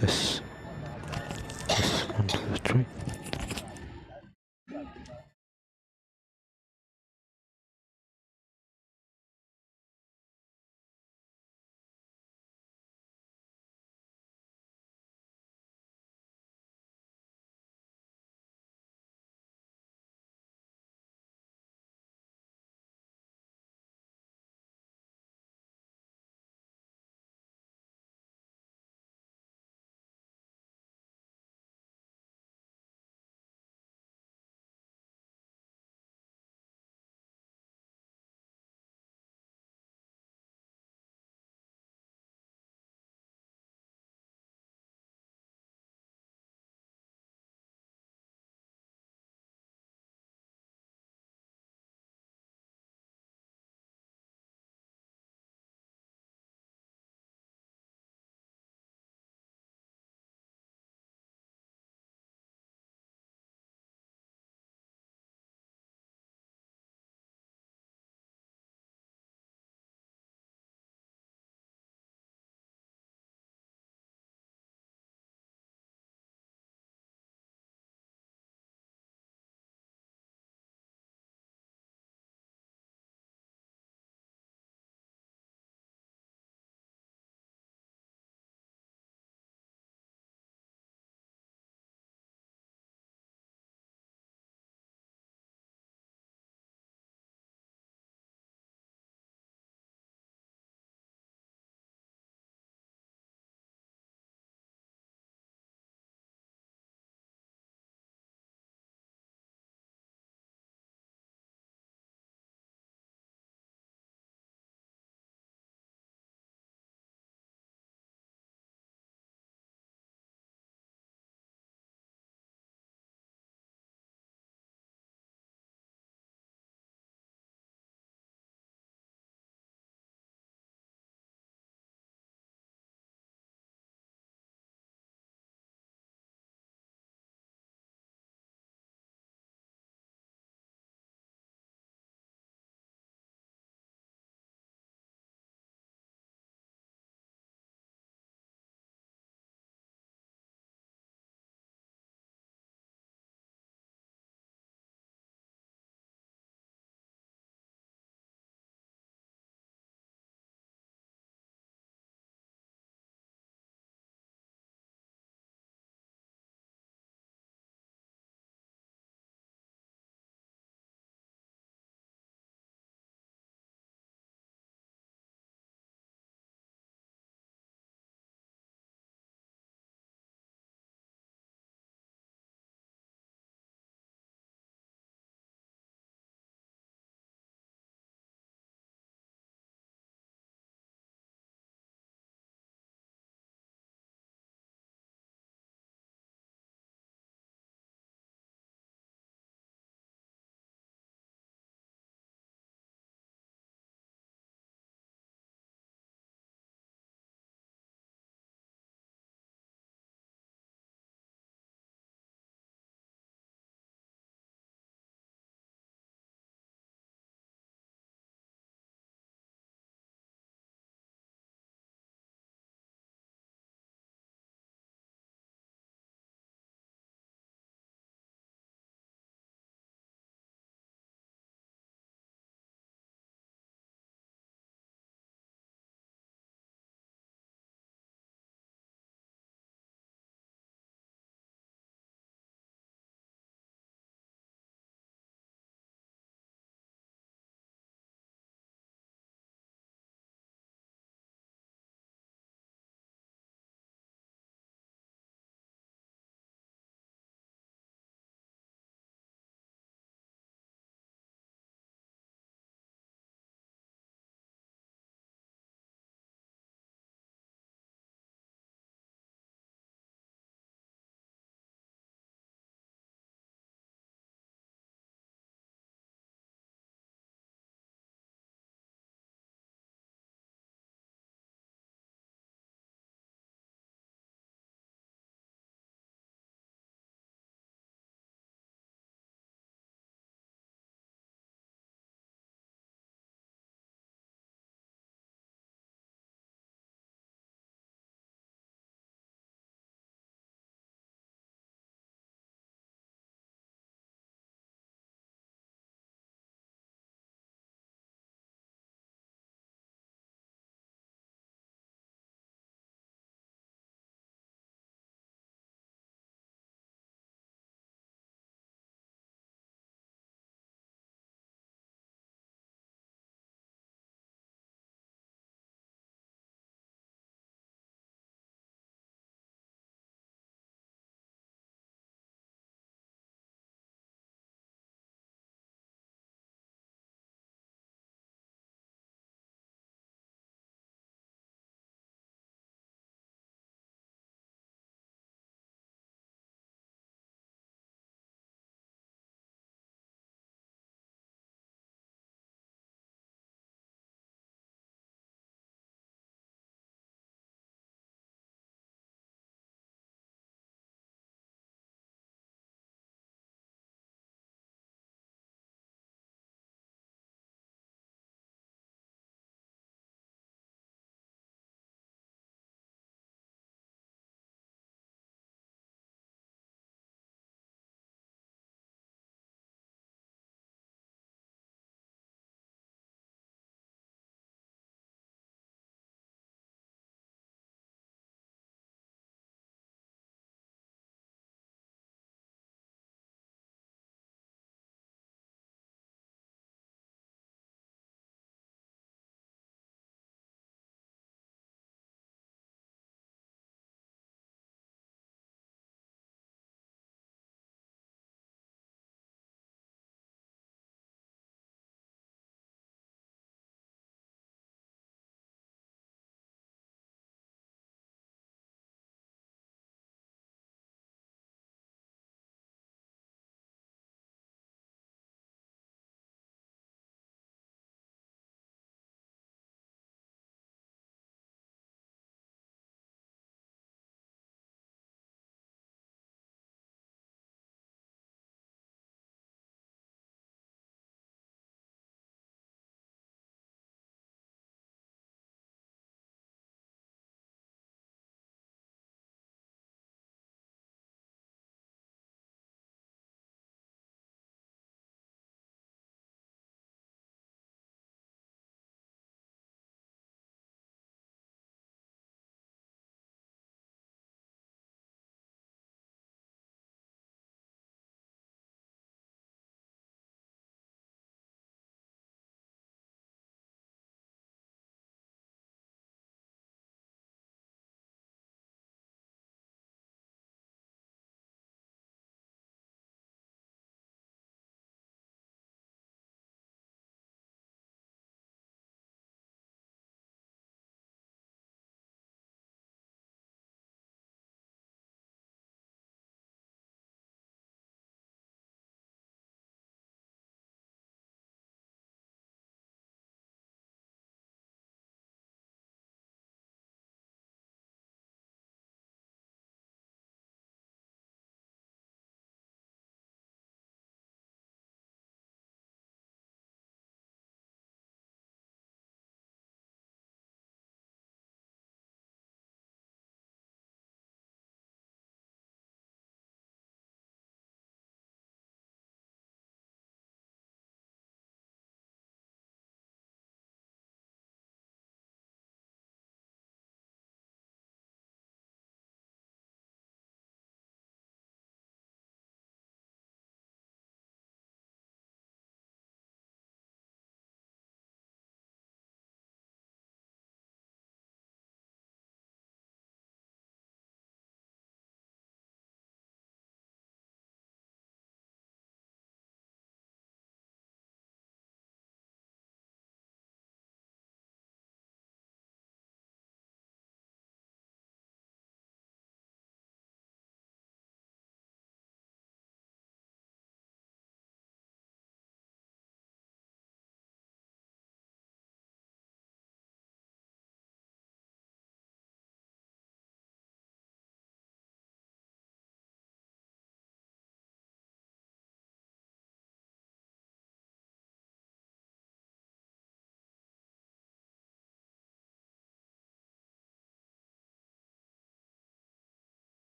this 1, 2, 3.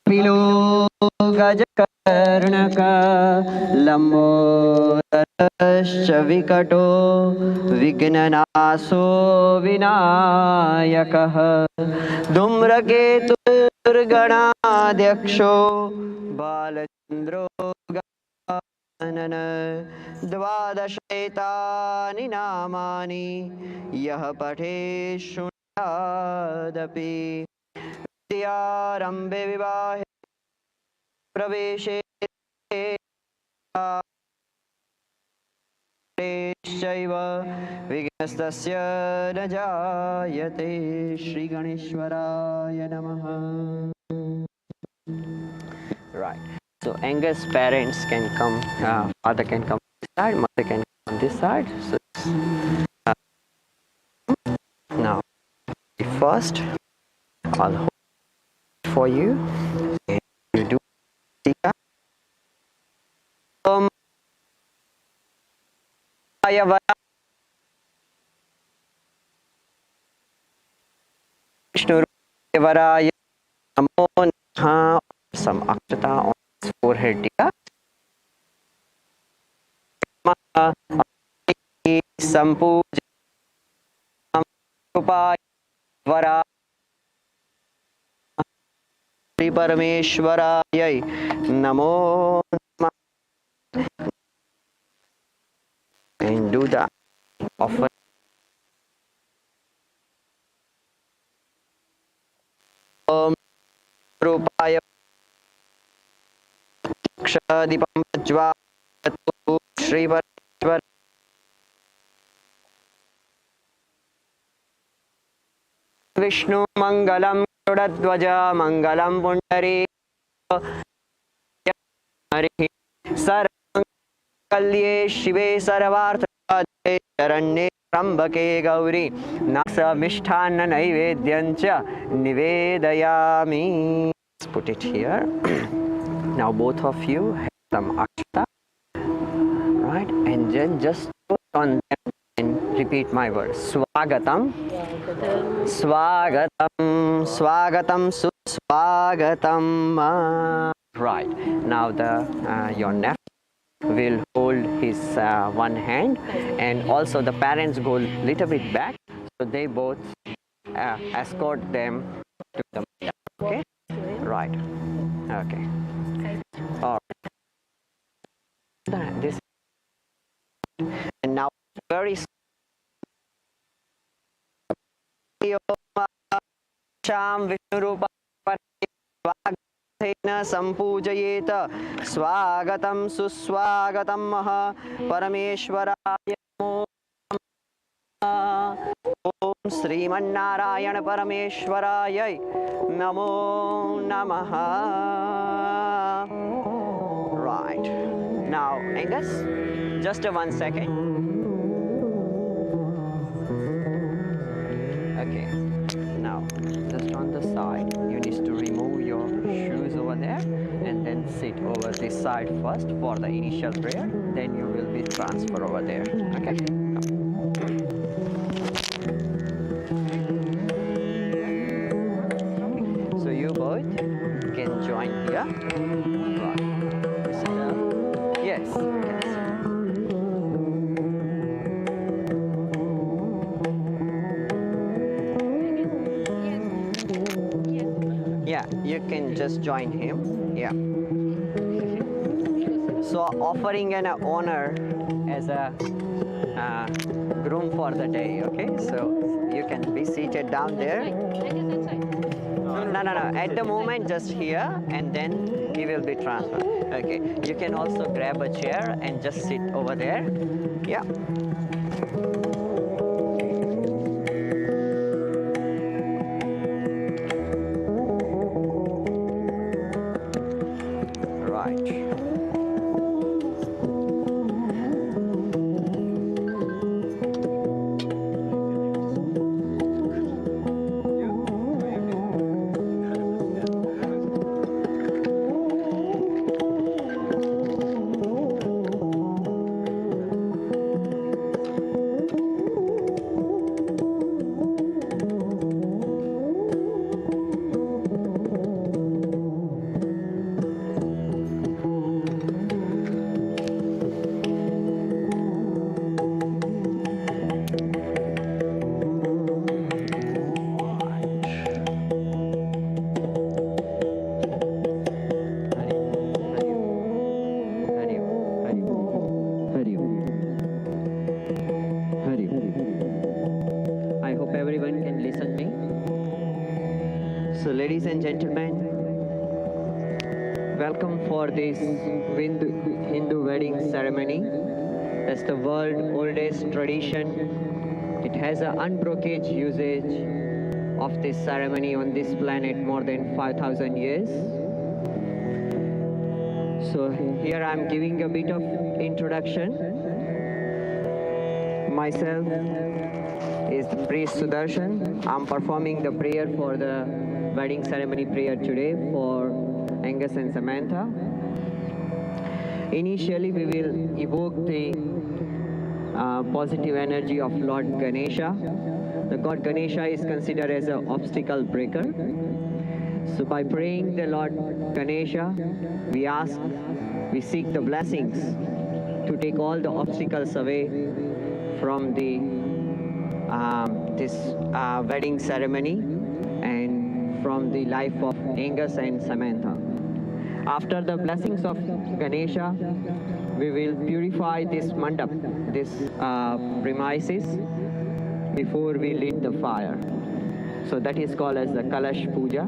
Pillow गजकर्णक लम्बोदरश्च विकटो विघ्ननाशो विनायकः धूम्रकेतुर्गणाध्यक्षो बालचन्द्रो Gajanan द्वादशैतानि नामानि यः पठे शृणुयादपि विद्यारम्भे विवाहे प्रवेशे चैव विघ्नस्तस्य न जायते. Shri Ganeshwaraya Namaha. Right. So Angus parents can come, father can come this side, mother can come on this side. So now first I'll hold for you. And you do Vishnu-varaaya namo namaha. Some akshata on his forehead. Sampuja vara Shri Parameshwaraya namo namaha. And do the offer. Om Rupaya Kshadipam Jvatu Shri Parameshwar Vishnu Mangalam Krodadvaja Mangalam Pundari Hari Sarvangalye Shive Sarvarthade Charanye Trambake Gauri Nasa Mishtana Naivedyancha Nivedayami. Let's put it here. Now both of you have some akshata, right? And then just put on them and repeat my words. Swagatam, Swagatam, Swagatam, Suswagatam. Right. Now your nephew will hold his one hand, and also the parents go a little bit back, so they both escort them to the mother. Okay? Right. Okay. All right. This and now very Sham Vishnurupa Sampujayet Swagatam Suswagatam Maha Parameshwaraya Om Srimannarayana Parameshwaraya Namo Namaha. Right. Now, Angus, just 1 second. Okay. Now, just on the side, you need to remove your shoes over there and then sit over this side first for the initial prayer. Then you will be transferred over there. Okay. So you both can join here. Yes. Yeah, you can just join him. Yeah. So offering an honor as a groom for the day. Okay. So you can be seated down there. No. At the moment, just here, and then he will be transferred. Okay. You can also grab a chair and just sit over there. Yeah. So ladies and gentlemen, welcome for this Hindu wedding ceremony. That's the world's oldest tradition. It has an unbroken usage of this ceremony on this planet more than 5,000 years. So here I'm giving a bit of introduction. Myself is the priest Sudarshan. I'm performing the prayer for the wedding ceremony prayer today for Angus and Samantha. Initially, we will evoke the positive energy of Lord Ganesha. The god Ganesha is considered as an obstacle breaker. So by praying the Lord Ganesha, we seek the blessings to take all the obstacles away from the this wedding ceremony and from the life of Angus and Samantha. After the blessings of Ganesha, we will purify this mandap, this premises, before we lit the fire. So that is called as the Kalash Puja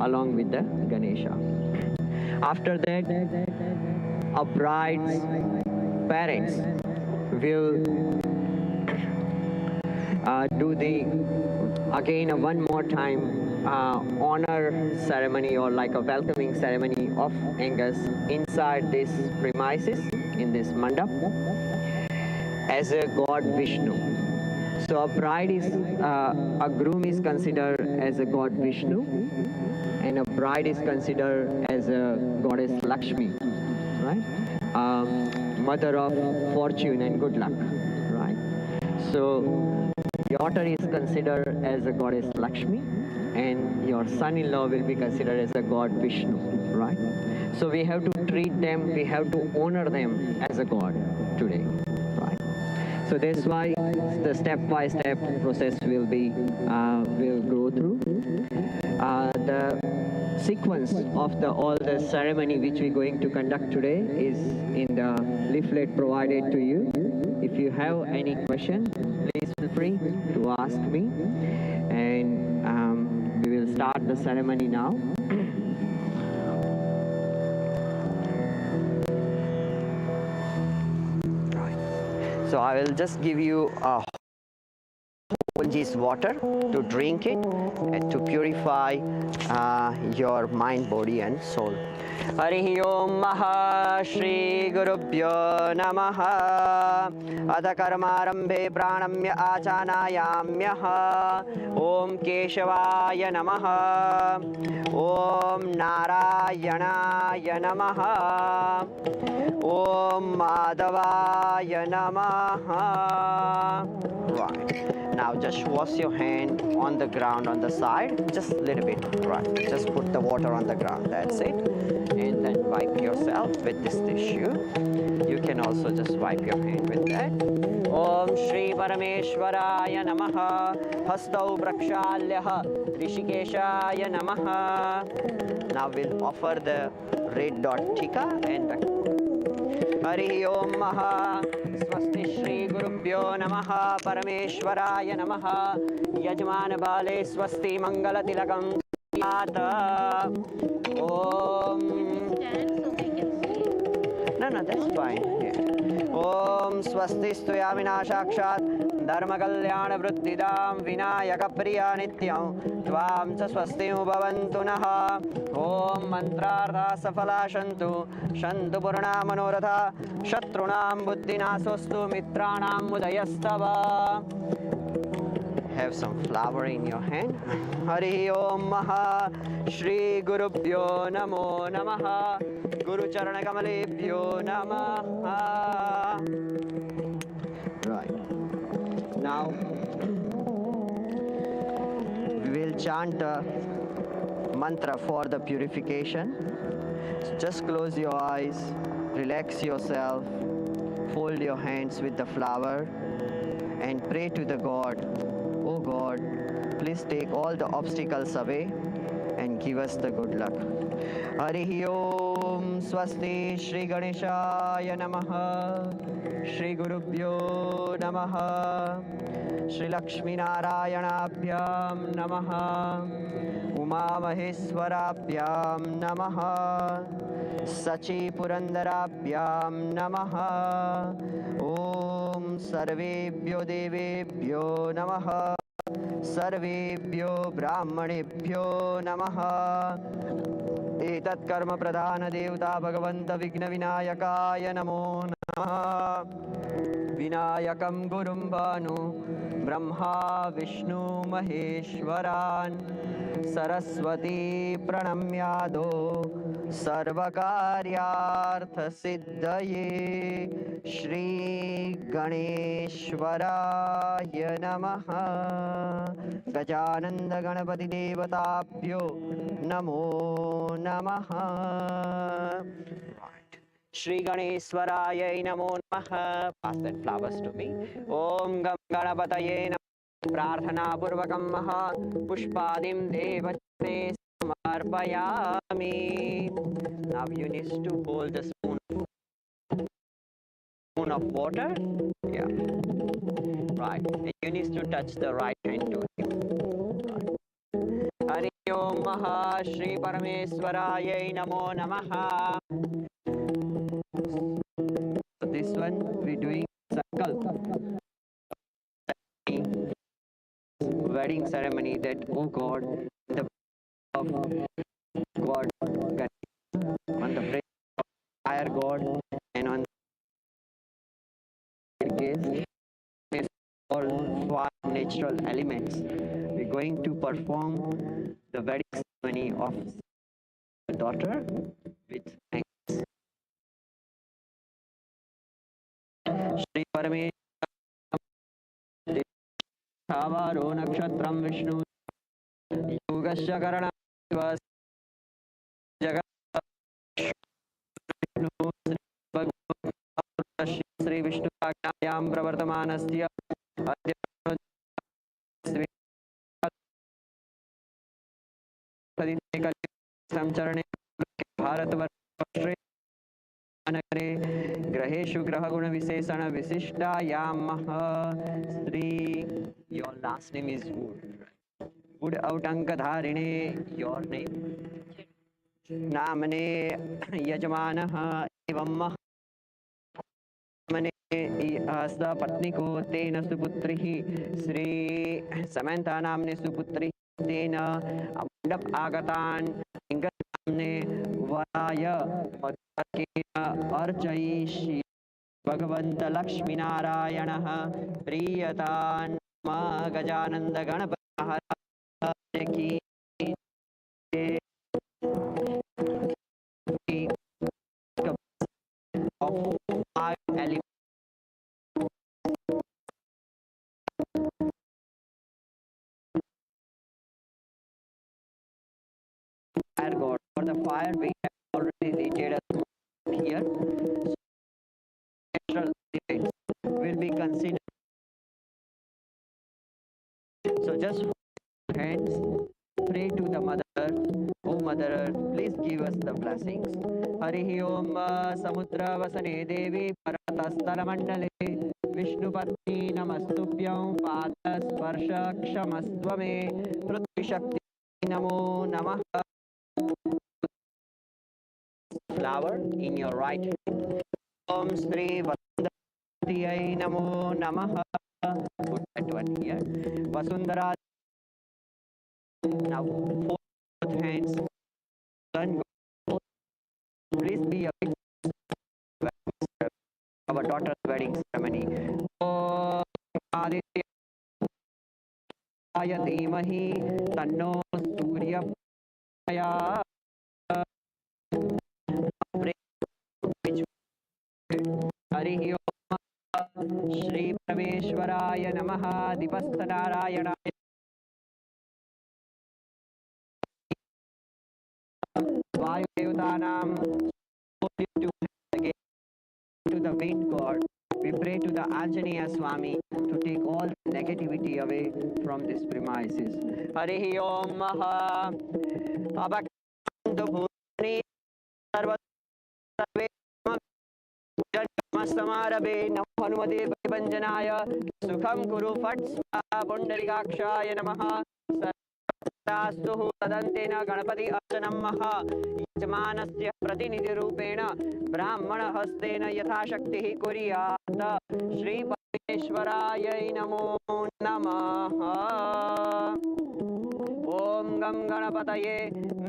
along with the Ganesha. After that, a bride's parents will do one more time honor ceremony or like a welcoming ceremony of Angus inside this premises in this mandap as a god Vishnu. So a groom is considered as a god Vishnu, and a bride is considered as a goddess Lakshmi, right? Mother of fortune and good luck, right? So your daughter is considered as a goddess Lakshmi, and your son-in-law will be considered as a god Vishnu, right? So we have to treat them, we have to honor them as a god today, right? So that's why the step-by-step process will go through. The sequence of all the ceremony which we're going to conduct today is in the leaflet provided to you. If you have any question, please feel free to ask me, and we will start the ceremony now. So I will just give you a water to drink it and to purify your mind, body and soul. Harihi Om Maha Shri Gurubhyo Namaha Adha Karmarambhe Pranamya Achanayamyaha Om Keshavaya Namaha Om Narayanaya Namaha Om Madhavaya Namaha. Right. Now just wash your hand on the ground on the side, just a little bit, right? Just put the water on the ground, that's it. And then wipe yourself with this tissue. You can also just wipe your hand with that. Om Shri Parameshwaraya Namaha Hastau Prakshalyaha Rishikeshaya Namaha. Now we'll offer the red dot tika and the Harihi Om Maha Swasti Shri Gurubhyo Namaha Parameshwaraya Namaha Yajman Bale Swasti Mangala Tilakam Yata Om. No, that's fine. Yeah. Om Swasti Stuyamina Shakshat Dharma Kalyana Vrittidam Vinayaka Priya Nityam Tvam Cha Swasti Bhavantu Naha Om Mantrartha Safala Shantu Shantu Purna Manoratha Shatrunam Buddhinasostu Mitranam Mudayastava. Have some flower in your hand. Hari Om Maha Shri Gurubhyo Namo Namaha Guru Charana Kamalebhyo Namaha. Right. Now we will chant a mantra for the purification. So just close your eyes, relax yourself, fold your hands with the flower and pray to the God. Oh God, please take all the obstacles away and give us the good luck. Harihi Om. Om Swasti Shri Ganeshaya Namaha. Shri Gurubhyo Namaha. Shri Lakshmi Narayanabhyam Namaha. Uma Maheswarabhyam Namaha. Sachi Purandarabhyam Namaha. Om Sarvebhyo Devebhyo Namaha. सर्वेभ्यो ब्राह्मणेभ्यो नमः एतत् कर्म प्रधान देवता भगवन्त विघ्न विनायकाय नमो नमः विनायकं गुरुं भानु ब्रह्मा विष्णु महेश्वरान् सरस्वती प्रणम्यादो सर्वकार्यार्थसिद्धये श्री गणेश्वराय नमः गजानन्द गणपति देवताभ्यो नमो नमः Shri Ganeshwaraya Namo Namaha. Pass that flowers to me. Om Gam Ganapataye Namaha. Prarthana Purvakam Maha. Pushpadim Devachane Samarpayami. Now you need to hold the spoon of water. Yeah. Right. And you need to touch the right hand to him. Right. Hari Om Maha Shri Parameswaraya Namo Namaha. So this one we're doing sankalpa, wedding ceremony that oh God, the of God on the breath of fire God and on the case all five natural elements. We're going to perform the wedding ceremony of the daughter with Shri Parameshwara Thavaro Nakshatram Vishnu Yogasya Karanam Divas Jagat Shri Vishnu Agnayam Pravartamanasya Samcharane Bharatvarshre Anagare Graheshu Grahaguna Visesana Visishtayamaha Sri. Your last name is Wood. Wood Autanka Dharine, your name. Namane Yajamanaha Evam Mane Asta Patniko Tena Suputrihi Sri Samantha Namne Suputri Tena Amandap Agatan Ingat Namne Varaya अर्चयिष्यि Bhagwant Lakshmi नारायणः प्रीयतान् मा गजानन्द गणपतिः की of five elements fire god. For the fire we have already rated here. Natural elements will be considered. So just hold your hands, pray to the mother. Oh mother, please give us the blessings. Harihi Om Samudra Vasane Devi Paratasthara Mandale Vishnu Patni Namastubhyam Pada Sparsha Kshamastvame Prithvi Shakti Namo Namaha. Flower in your right hand. Om Sri Vasundharayai Namo Namaha. Put that one here. Vasundhara. Now both hands. Sun. Please be a witness of our daughter's wedding ceremony. Om Aditya Dhimahi Tanno Surya Praya. Harihi Om Shri Parameshwaraya Namaha Dipastha Narayana Vayu Devatanam to the wind god. We pray to the Anjaneya Swami to take all negativity away from this premises. Harihi Om Maha Abakantu Bhutani Sarva समारभे नमो हनुमते परिभञ्जनाय सुखं कुरु फट् स्वाहा पुण्डरीकाक्षाय नमः सर्वदास्तु तदन्तेन गणपति अर्चनं महा यजमानस्य प्रतिनिधिरूपेण ब्राह्मणहस्तेन यथाशक्तिः कुर्यात् श्री परमेश्वरायै नमो नमः। ओम गं गणपतये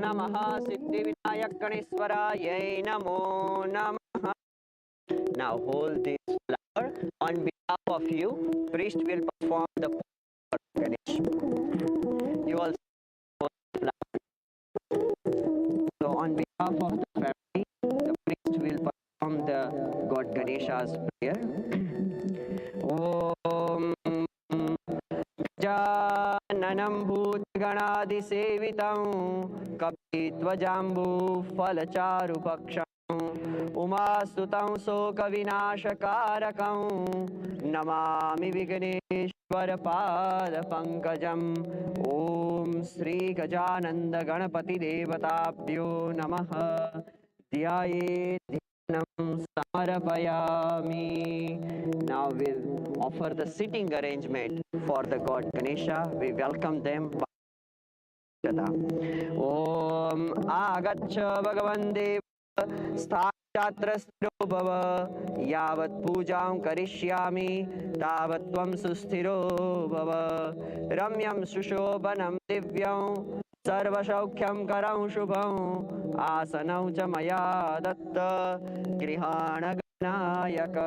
नमः सिद्धिविनायक गणेश्वरायै नमो नमः। Now hold this flower on behalf of you. Priest will perform the puja for Ganesh. You also hold the flower. So on behalf of the family, the priest will perform the God Ganesha's prayer. Om Jananam Bhutganaadisevitam Kapitvajaambufalacharupaksham उमास्तुतं शोकविनाशकारकं Namami विघ्नेश्वरपादपङ्कजम्। ॐ श्रीगजानन्द गणपतिदेवताभ्यो नमः। ध्यायेत् ध्यानं समर्पयामि। Now we'll offer the sitting arrangement for the God Ganesha. We welcome them. Om Agaccha Bhagavan Dev स्थात्रास्थिरो भव यावत् पूजां करिष्यामि तावत् त्वं सुस्थिरो भव। रम्यं सुशोभनं दिव्यं सर्वसौख्यं करं शुभं आसनौ च मया दत्त गृहाण गणायक।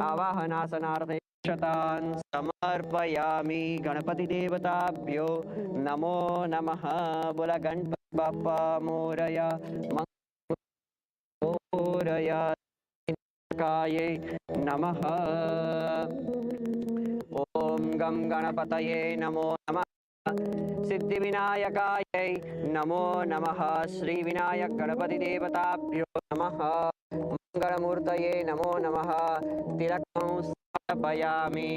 आवाहनासनार्थे क्षतान् समर्पयामि गणपतिदेवताभ्यो नमो नमः। बोल गणपति बाप्पा मोरया काये नमः। ओम गं गणपतये नमो नमः। सिद्धिविनायकायै नमो नमः। श्री विनायक गणपति देवताभ्यो नमः। मंगलमूर्तये नमो नमः। तिलकं समर्पयामि।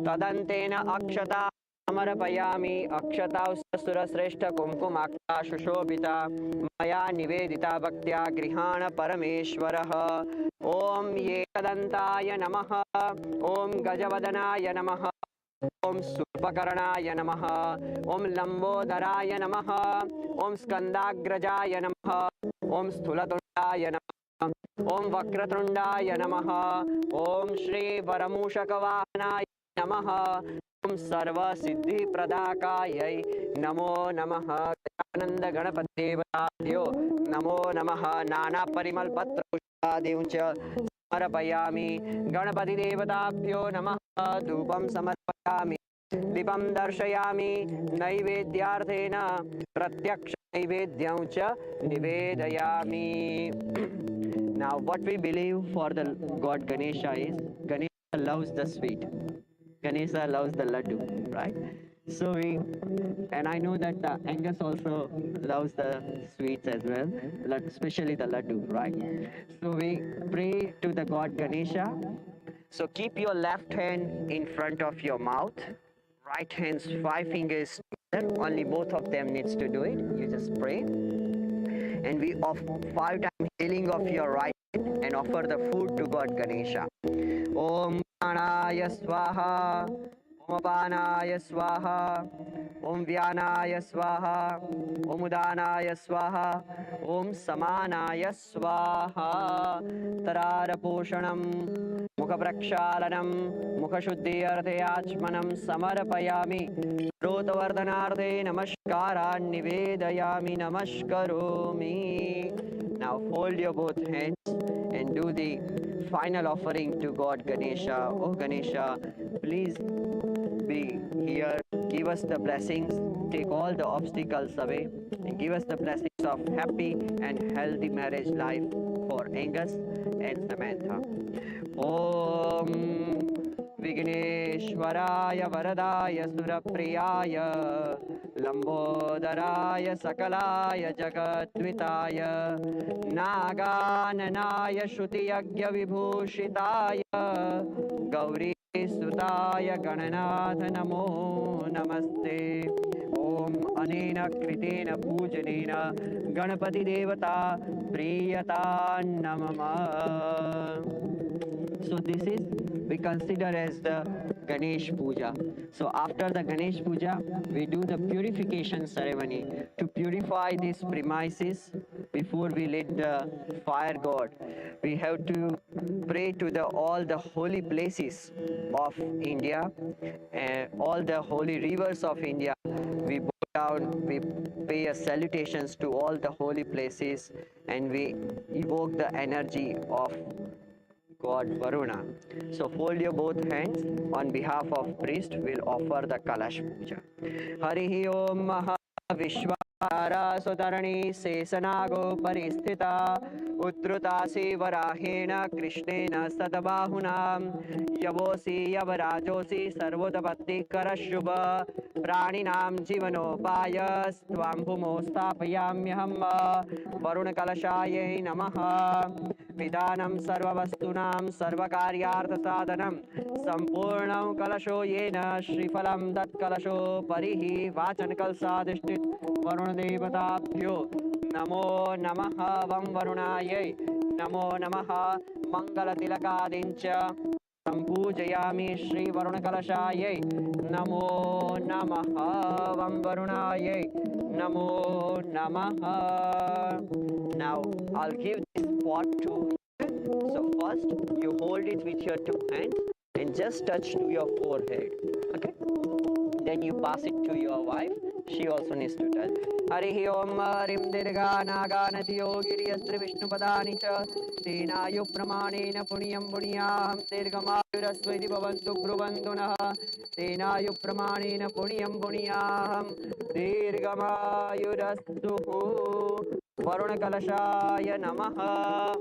तदन्तेन अक्षता समर्पयामि। अक्षतां सुरश्रेष्ठ कुङ्कुमाक्षा सुशोभिता मया निवेदिता भक्त्या गृहाण परमेश्वरः। ओम एकदन्ताय नमः। ओम गजवदनाय नमः। ओम सूर्पकर्णाय नमः। ओम लंबोदराय नमः। ओम स्कंदाग्रजाय नमः। ओम स्थूलतुंडाय नमः। ओम वक्रतुंडाय नमः। ओम श्री वरमूषकवाहनाय नमः। ओम सर्वसिद्धिप्रदाकायै नमो नमः। गजानन्द गणपतिदेवताभ्यो नमो नमः। नाना परिमल पत्र पुष्पादिं च समर्पयामि गणपतिदेवताभ्यो नमः। धूपं समर्पयामि दीपं दर्शयामि नैवेद्यार्थेन प्रत्यक्ष नैवेद्यं च निवेदयामि। Now what we believe for the God Ganesha is Ganesha loves the sweet. Ganesha loves the laddu, right? So and I know that Angus also loves the sweets as well, especially the laddu, right? So we pray to the God Ganesha. So keep your left hand in front of your mouth, right hand's 5 fingers together. Only both of them needs to do it. You just pray, and we offer 5 times healing of your right hand and offer the food to God Ganesha. Om Pranaya Swaha, Om Apanaya Swaha, Om Vyanaya Swaha, Om Udanaya Swaha, Om Samanaya Swaha. Tarara Poshanam, Mukha Prakshalanam, Mukha Shuddhi Arthe Achmanam Samarpayami. Rotavardhanarthe Namaskaran Nivedayami Namaskaromi. Now fold your both hands and do the final offering to God Ganesha. Oh Ganesha, please be here. Give us the blessings. Take all the obstacles away and give us the blessings of happy and healthy marriage life for Angus and Samantha. Om Vigneshwaraya Varadaya Surapriyaya Lambodharaya Sakalaya Jagatvitaya Nagananaya Shrutiyagya Vibhushitaya Gauri Sutaya Gananath Namo Namaste. Om अनेन कृतेन पूजनेन गणपति देवता प्रीयता नमः. So this is we consider as the Ganesh Puja. So after the Ganesh Puja, we do the purification ceremony to purify these premises before we let the fire god. We have to pray to the all the holy places of India and all the holy rivers of India. We bow down, we pay a salutations to all the holy places, and we evoke the energy of God Varuna. So fold your both hands. On behalf of priest, we'll offer the Kalash Puja. Harihi Om Maha Vishwara Sutarani Sesanago Paristhita Utrutasi Varahena Krishnena Sadabahunam Yavosi Yavarajosi Sarvodapatti Karashubha Praninam Jivanopayas Twampumo Stapayamyaham Varuna Kalashaye Namaha Vidanam Sarvavastunam Sarvakaryaartha Sadhanam Sampurnam Kalasho Yena Shrifalam Dat Kalasho Parihi Botanical Sadhishtit Varuna Devatabhyo Namo Namaha Vam Varunaye Namo Namaha Mangala Tilakadincha Sampujayami Shri Varuna Kalashaye Namo Namaha Vam Varunaye Namo Namaha. Now I'll give this pot to you. So first you hold it with your two hands and just touch to your forehead. Okay? Then you pass it to your wife. She also needs to touch. Harihi Om Rim Dirga Naganati Yogiri Astri Vishnu Padani Cha Tenayu Pramanena Punyam Punyam Dirgamayurasvedi Bhavantu Bhruvantunaha Tenayu Pramanena Punyam Punyam Dirgamayurastuhu Varuna Kalashaya Namaha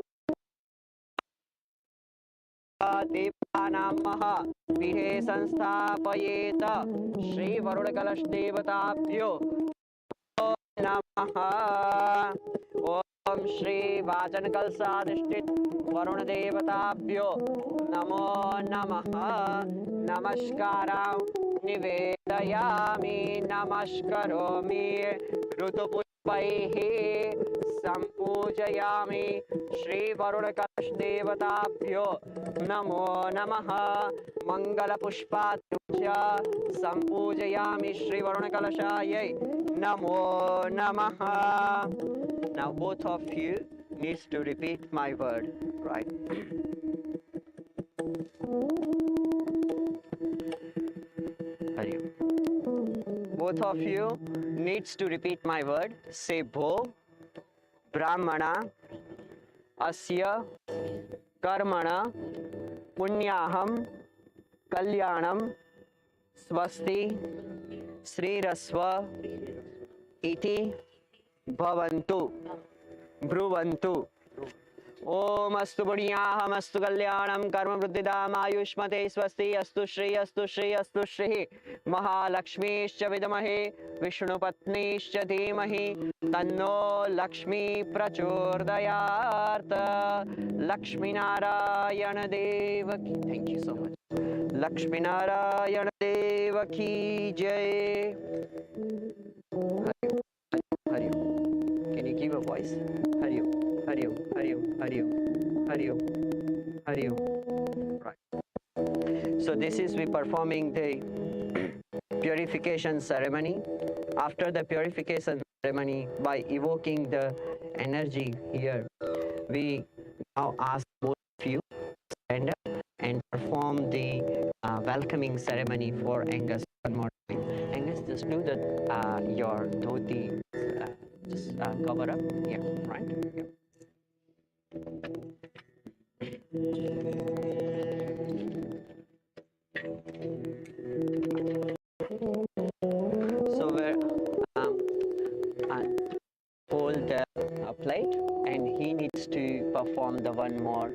Devanam Maha Vihe Sanstapayeta Shri Varuna Kalash Devatabhyo Namaha Om Shri Botanical Sadhishtit Varuna Devatabhyo Namo Namaha Namaskaram Nivedayami Namaskaromi Rutupurvaihi Sampujayami Shri Varuna Kalash Devatabhyo Namo Namaha Mangala Pushpatruja Sampujayami Shri Varuna Kalashaye Namo Namaha. Now both of you needs to repeat my word, right? Hari Om. Both of you needs to repeat my word. Say Bho Brahmana Asya Karmana Punyaham Kalyanam Swasti Sri Rasva Iti Bhavantu Bhruvantu Om Astu Punyaham Astu Kalyanam Karma Vruddhidam Ayushmate Swasti Astu Shri Astu Shri Astu Shri Mahalakshmishcha Vidamahe Vishnupatnishcha Dhimahi Tanno Lakshmi Prachodayarta Lakshmi Narayana Devaki. Thank you so much. Lakshmi Narayana Devaki Jai. Hari Om. Can you give a voice? Hari Om. Hari Om. Hari Om. Hari Om. Hari Om. Hari Om. Right. So this is we performing the purification ceremony. After the purification ceremony, by evoking the energy here, we now ask both of you to stand up and perform the welcoming ceremony for Angus one more time. Angus, just do the your dhoti, just cover up. Yeah, right. Yeah. So we're hold the plate, and he needs to perform the one more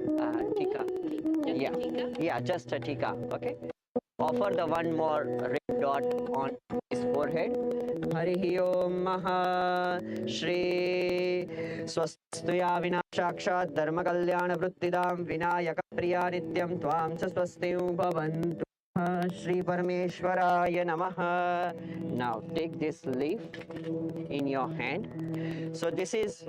tika. Yeah, just a tika. Okay. Offer the one more red dot on his forehead. Harihi Om Maha Shri Swastuya Vinashakshat Dharma Kalyana Vruttidam Vinayaka Priya Nityam Tvam Sa Swastiu Bhavantu Shri Parameshwaraya Namaha. Now take this leaf in your hand. So this is,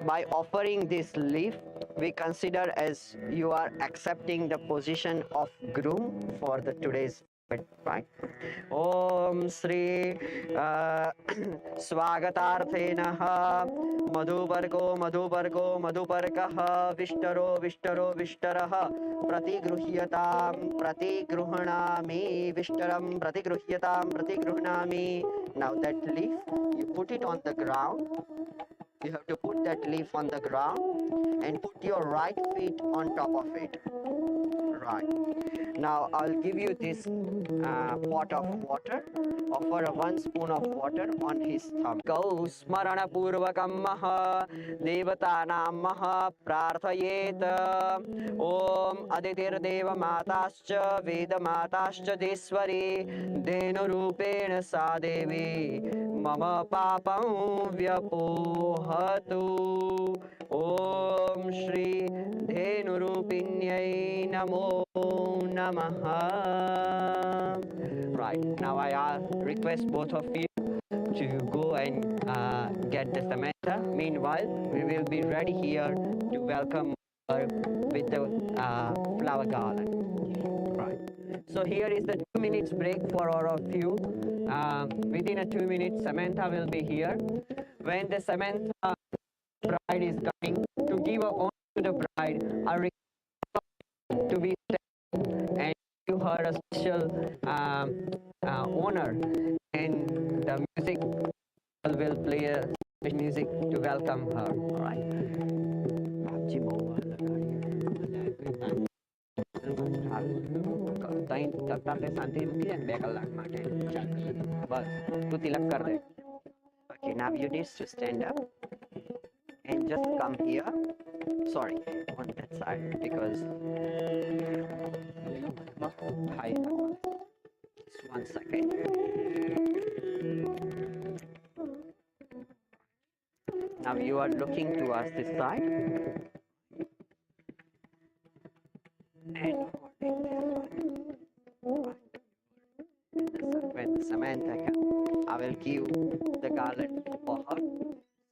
by offering this leaf, we consider as you are accepting the position of groom for the today's, right? Om Sri Swagatarthenah Madhuparko Madhuparkah Vishtaro Vishtarah Pratigruhnami Vishtaram Pratigruhnami. Now that leaf, you put it on the ground. You have to put that leaf on the ground and put your right feet on top of it. Right. Now I'll give you this pot of water. Offer 1 spoon of water on his thumb. Gau smarana purvakam maha devatanam maha prarthayet. Om aditir deva matascha veda matascha deswari denu rupena sa devi mama papam vyapohatu. Om Shri Dhenurupinyai Namo Namaha. Right, now I request both of you to go and get the Samantha. Meanwhile, we will be ready here to welcome her with the flower garland. Right. So here is the 2 minutes break for all of you. Within a 2 minutes, Samantha will be here. When the Samantha bride is coming, to give a honor to the bride, I request to be and give her a special honor, and the music will play a music to welcome her. All right. Okay, now you need to stand up and just come here. Sorry, on that side, because hi. Just 1 second. Now you are looking towards this side. And when Samantha comes, I will give the garland for her.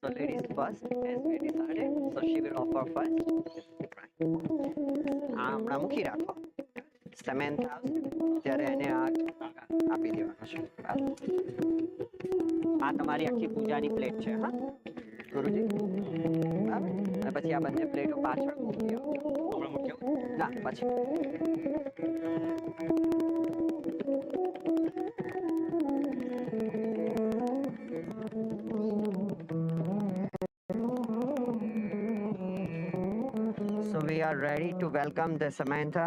So ladies first, as we decided, so she will offer first. Right. Mukhi રાખો. Samantha ત્યારે એને આપી દેવાનો છે. આ તમારી આખી પૂજાની પ્લેટ છે, હા ગુરુજી. બરાબર. અને પછી આ બંને પ્લેટો પાછળ મૂકી આવજો. હમણાં મૂકી આવું? ના, પછી. So we are ready to welcome the Samantha.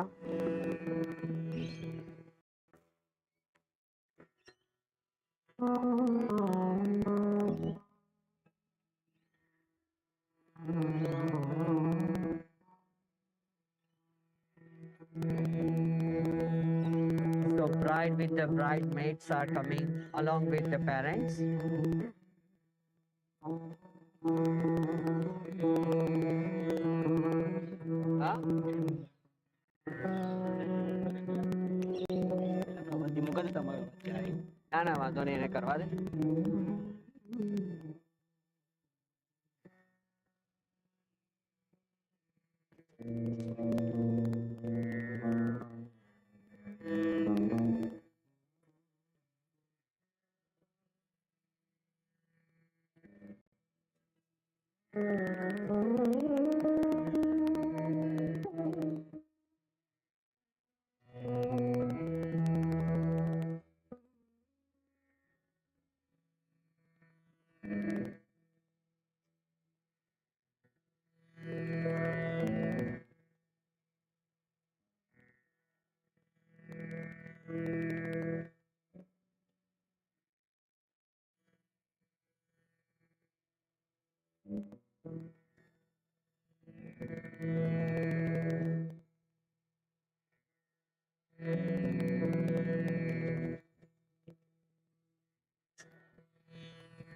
So bride with the bridesmaids are coming along with the parents. Huh? ના ના વાંધો નહીં, એને કરવા દે.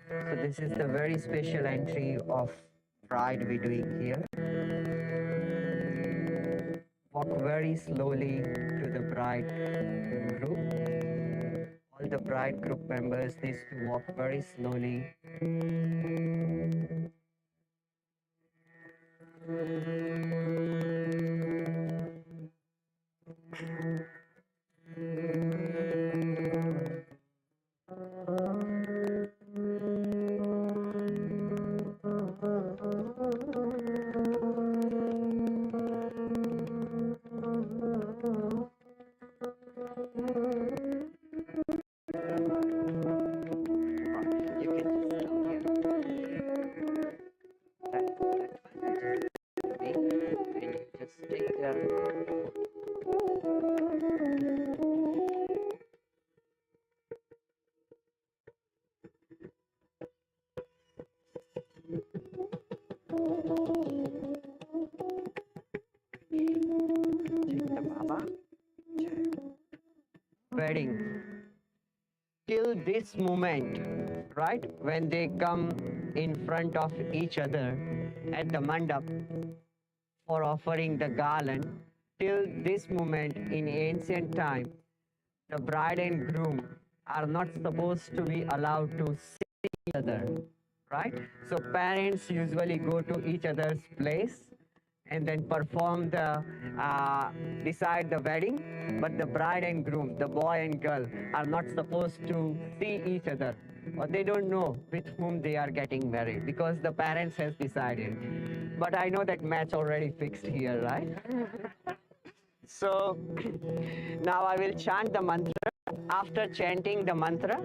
So this is the very special entry of bride we're doing here. Walk very very slowly to the bride group. All the bride group members needs to walk very slowly. You can just come here. That one, and you just take the Baba wedding. Till this moment, right, when they come in front of each other at the mandap for offering the garland, till this moment in ancient time, the bride and groom are not supposed to be allowed to see each other, right? So parents usually go to each other's place and then perform the decide the wedding, but the bride and groom, the boy and girl, are not supposed to see each other, or they don't know with whom they are getting married because the parents has decided. But I know that match already fixed here, right? So now I will chant the mantra. After chanting the mantra,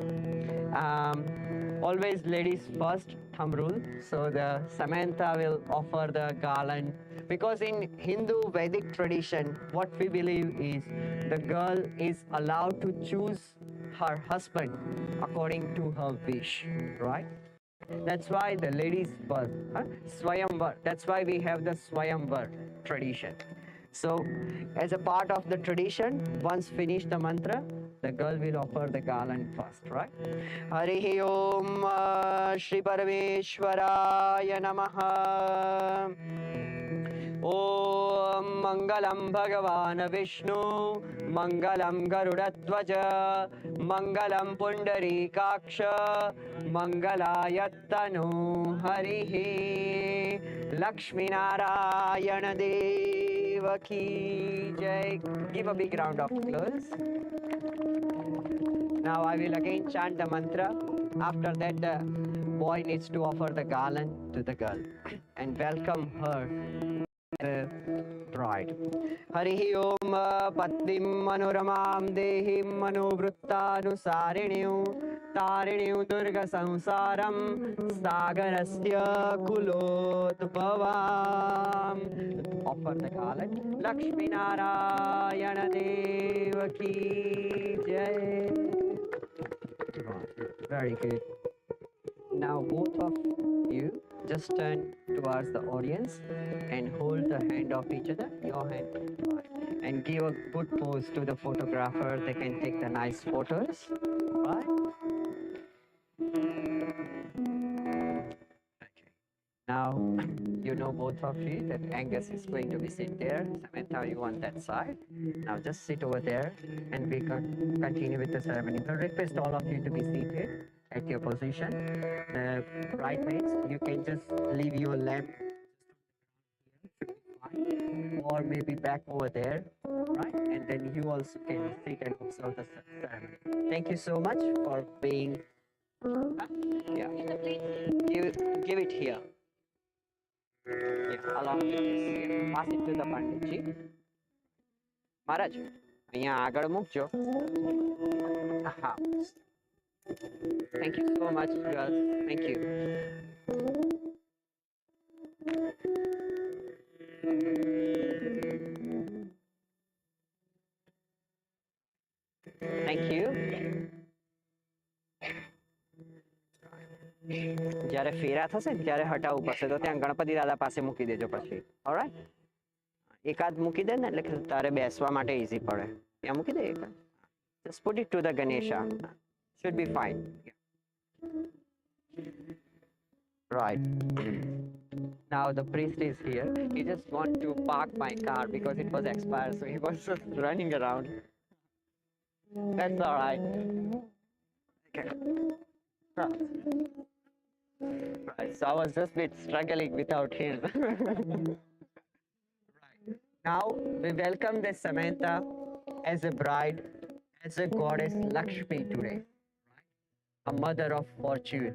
always ladies first, thumb rule. So the Samantha will offer the garland, because in Hindu Vedic tradition, what we believe is the girl is allowed to choose her husband according to her wish, right? That's why the ladies first, Swayamvar. That's why we have the Swayamvar tradition. So, as a part of the tradition, once finished the mantra, the girl will offer the garland first, right? Harihi Om Shri Parameshwaraya Namaha. Om Mangalam Bhagavan Vishnu, Mangalam Garudatvaja, Mangalam Pundarikaksha, Mangalayattanu Harihi, Lakshmi Narayana Deva Ki Jai. Give a big round of applause. Now I will again chant the mantra. After that, the boy needs to offer the garland to the girl and welcome her, the bride. Harihi Om Patnim Manoramam Dehim Manuvruttanusarinyu Tarinyu Durga Samsaram Sagarasya Kulotpavam. Offer the garland. Lakshmi Narayana Deva Ki Jai. Very good. Now both of you just turn towards the audience and hold the hand of each other, your hand, and give a good pose to the photographer. They can take the nice photos. Right? Okay. Now you know, both of you, that Angus is going to be sit there. Samantha, you on that side. Now just sit over there and we can continue with the ceremony. I request all of you to be seated at your position. The bridesmaids, you can just leave your lamp or maybe back over there, right? And then you also can sit and observe the ceremony. Thank you so much for being. Yeah. Give it here. Yeah, along with this. Yeah. Pass it to the Panditji. Maharaj, અહીંયા આગળ મૂકજો. Aha. Thank you so much, girls. Thank you. Thank you. જ્યારે ફેરા થશે ને ત્યારે હટાવવું પડશે, તો ત્યાં ગણપતિ દાદા પાસે મૂકી દેજો પછી. ઓલરાઈટ, એકાદ મૂકી દે ને એટલે તારે બેસવા માટે ઈઝી પડે. ત્યાં મૂકી દે એકાદ. Just put it to the Ganesha. Should be fine. Right. Now the priest is here. He just want to park my car because it was expired, so he was just running around. That's all right. Okay. Right, so I was just a bit struggling without him. Right. Now we welcome this Samantha as a bride, as a goddess Lakshmi today, a mother of fortune.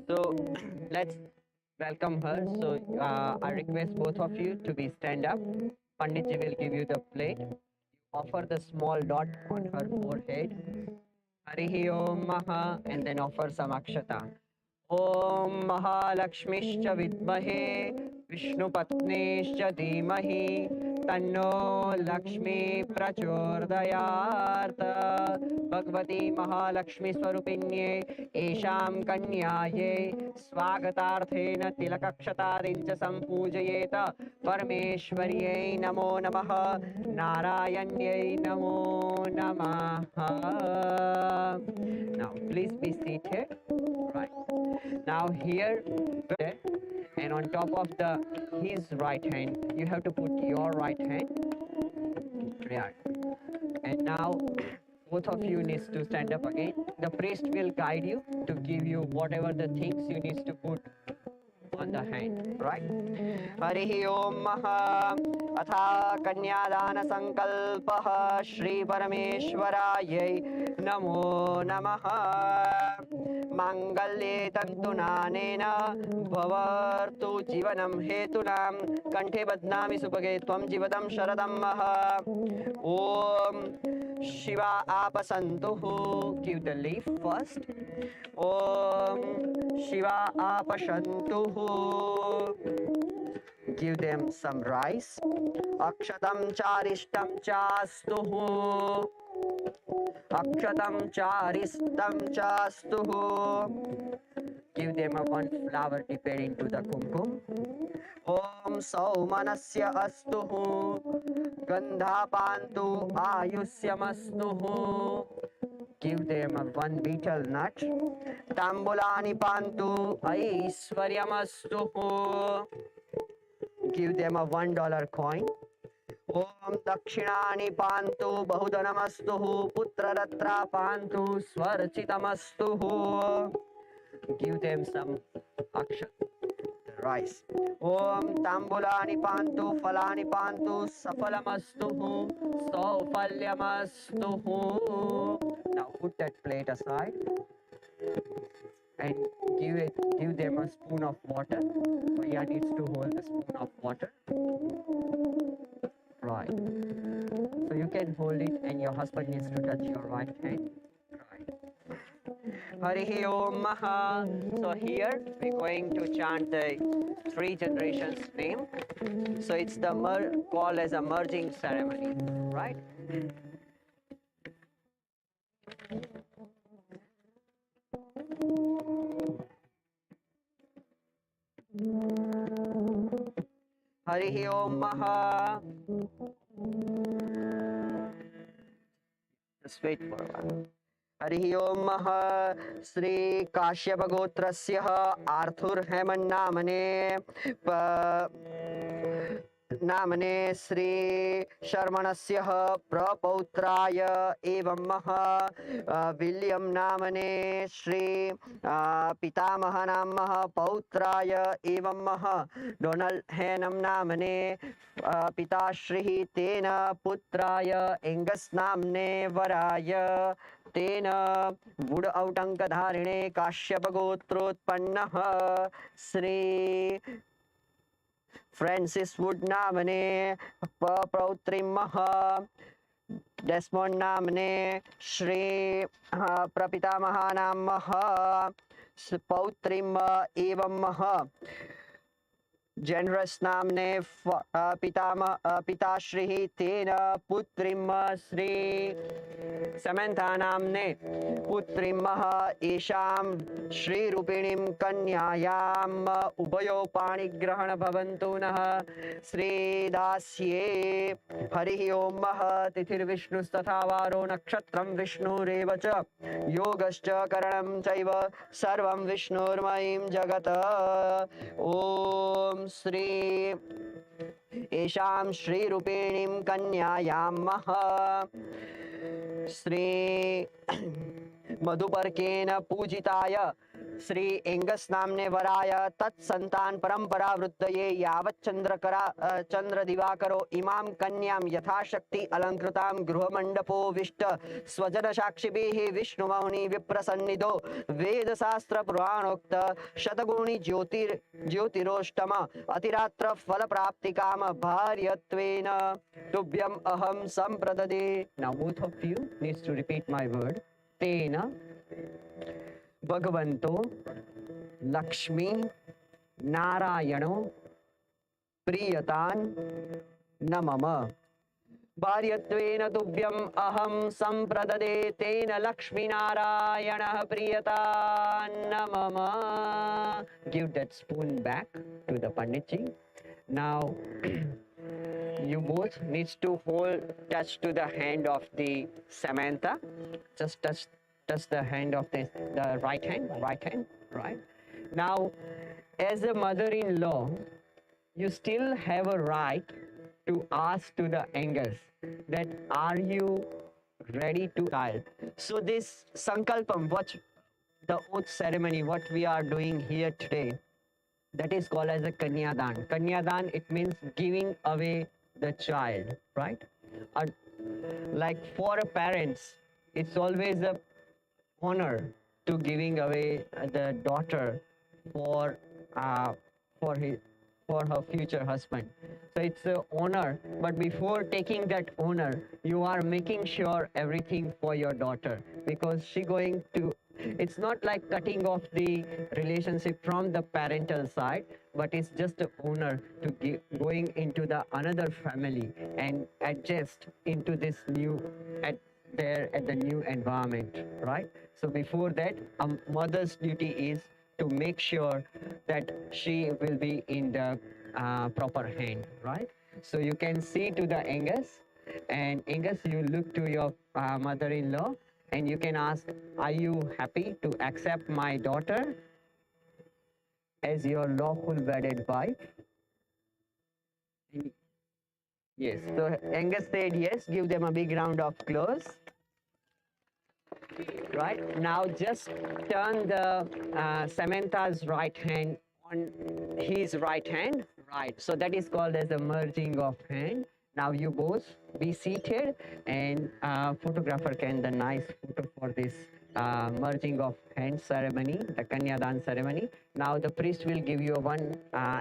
So let's welcome her. So I request both of you to be stand up. Panditji will give you the plate. Offer the small dot on her forehead. Harihi Om Maha, and then offer some akshata. Om Mahalakshmishcha Vidmahe Vishnupatnishcha Dhimahi Tanno Lakshmi Prachodayat Bhagavati Mahalakshmi Swarupinye Esham Kanyaye Swagatarthena Tilakakshatarincha Sampujayeta Parameshwarye Namo Namaha Narayanyay Namo Namaha. Now please be seated. Right. Now here and on top of his right hand, you have to put your right hand. Yeah. And now both of you needs to stand up again. The priest will guide you to give you whatever the things you need to put on the hand, right? Harihi Om Maha Atha Kanyadana Sankalpaha Shri Parameshwarayai Namo Namaha Mangalye Tantunanena Bhavartu Jivanam Hetunam Kanthe Badnami Supage Tvam Jivadam Sharadam Maha Om Shiva Apasantuhu. Give the leaf first. Om Shiva Apashantuhu. Give them some rice. Akshatam Charishtam Chastuhu. Akshatam Charistam Chastuhu. Give them a one flower dipped into the kumkum. Om Saumanasya Astuhu. Gandha Pantu Ayushyamastuhu. Give them a one betel nut. Tambulani Pantu Aishwaryamastuhu. Give them a $1 coin. Om Dakshinani Pantu Bahudhanamastuhu Putraratra Pantu Swarchitamastuhu. Give them some akshat, rice. Om Tambulani Pantu Falani Pantu Safalamastuhu Saufalyamastuhu. Now put that plate aside and give them a spoon of water. Priya needs to hold the spoon of water. Right. So you can hold it and your husband needs to touch your right hand. Right. Harihi Om Maha. So here we're going to chant the 3 generations name. So it's the called as a merging ceremony. Right. Harihi Om Maha. Just wait for a while. Harihi Om Maha. Sri Kashyapa Gotrasya Arthur Heman Namane Sri Sharmanasya Prapautraya Evam Maha William Namane Sri Pitamaha Namaha Pautraya Evam Maha Donald Hanam Namane Pita Shri Tena Putraya Angus Namne Varaya Tena Buddha Autanka Dharine Kashyapa Gotrotpannaha Sri Francis Wood Namane Prautrim Maha Desmond Namane Shri Prapitamaha Namaha Pautrim Evam Maha generous namne पिताश्री तेन पुत्रीम Shri Samantha नामने पुत्रीमः एषां श्रीरूपिणीं कन्यायाम् उभयो पाणिग्रहण भवन्तु नः श्रीदास्ये हरिः ओम तिथिर्विष्णुस्तथा वारो नक्षत्रं विष्णुरेव च योगश्च करणं चैव सर्वं विष्णुर्मयं जगत् ओम श्री एषां श्रीरूपिणीं कन्यायामः श्री मधुपर्केन पूजिताय श्री एंगस नामने वराय तत्संतान परंपरा वृद्धये यावत् चंद्र दिवाकरो इमां कन्यां यथाशक्ति अलंकृतां गृहमंडपोविष्ट स्वजन साक्षिभिः विष्णुमौनि विप्रसन्निधो वेदशास्त्र पुराणोक्त शतगुणी ज्योतिरोष्टम अतिरात्र फल प्राप्ति काम भार्यत्वेन तुभ्यम अहम संप्रददे. Now both of you needs to repeat my word. तेन भगवन्तो लक्ष्मी नारायणो प्रियतान् न मम भार्यत्वेन तुभ्यम् अहं संप्रददे तेन लक्ष्मी नारायणः प्रियतान् न मम. Give that spoon back to the Panditji. Now you both needs to touch to the hand of the Samantha. Just touch the hand of the right hand, right? Now, as a mother-in-law, you still have a right to ask to the Angus that are you ready to child. So this sankalpam, what the oath ceremony, what we are doing here today, that is called as a kanyadan. Kanyadan, it means giving away the child, right? Like for a parents, it's always a honor to giving away the daughter for her future husband. So it's an honor, but before taking that honor, you are making sure everything for your daughter, because she going to, it's not like cutting off the relationship from the parental side, but it's just an honor to going into the another family and adjust into this new at the new environment, right? So before that, a mother's duty is to make sure that she will be in the proper hand, right? So you can see to the Angus, and Angus, you look to your mother-in-law and you can ask, are you happy to accept my daughter as your lawful wedded wife? Yes. So Angus said yes. Give them a big round of applause. Right. Now just turn the Samantha's right hand on his right hand. Right. So that is called as a merging of hand. Now you both be seated, and photographer can the nice photo for this merging of hand ceremony, the Kanyadan ceremony. Now the priest will give you one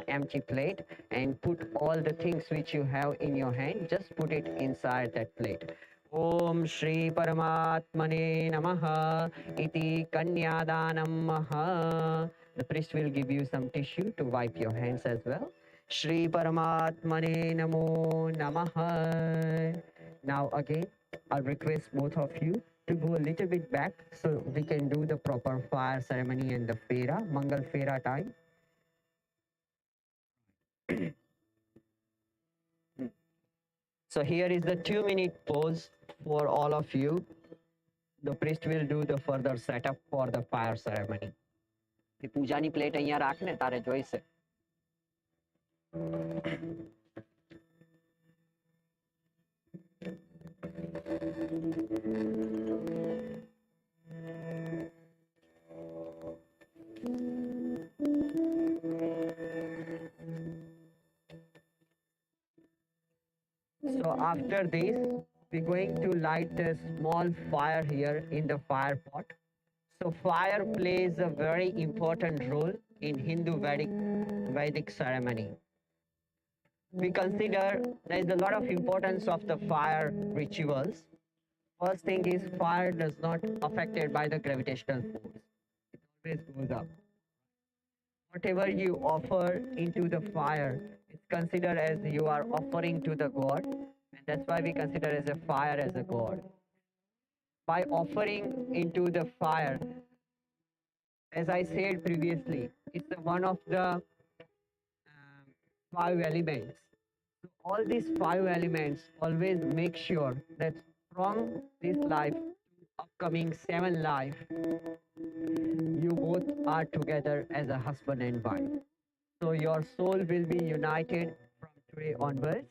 empty plate and put all the things which you have in your hand, just put it inside that plate. Om Shri Paramatmane Namaha iti Kanyadanam Maha. The priest will give you some tissue to wipe your hands as well. Shri Paramatmane Namo Namaha. Now again, I'll request both of you to go a little bit back so we can do the proper fire ceremony and the Fera, Mangal Fera time. So here is the 2-minute pause for all of you. The priest will do the further setup for the fire ceremony. The પૂજાની plate અહીંયા રાખને તારે જોઈશે. So after this, we're going to light a small fire here in the fire pot. So fire plays a very important role in Hindu Vedic ceremony. We consider there is a lot of importance of the fire rituals. First thing is fire does not affected by the gravitational force. It always goes up. whatever you offer into the fire, it's considered as you are offering to the god, and that's why we consider as a fire as a god. By offering into the fire, as I said previously, it's one of the five elements. So all these five elements always make sure that from this life to upcoming seven life, you both are together as a husband and wife. So your soul will be united from today onwards,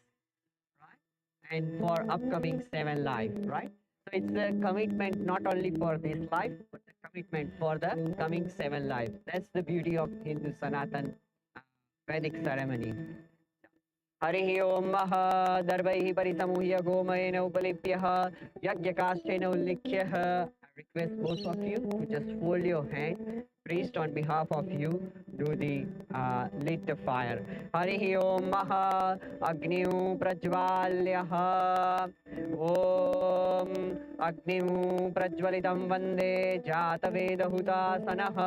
right? And for upcoming seven life, right? So it's a commitment not only for this life, but a commitment for the coming seven life. That's the beauty of Hindu Sanatan Vedic ceremony. हरिः ओं दर्भैः परिसमुह्य गोमयेन उपलिप्यः यज्ञकाष्ठेन उल्लिख्यः. I request both of you to just fold your hand. Priest, on behalf of you, do the lit the fire. हरिः ओं अग्निं प्रज्वाल्यः. ॐ अग्निं प्रज्वलितं वन्दे जातवेदहुतासनः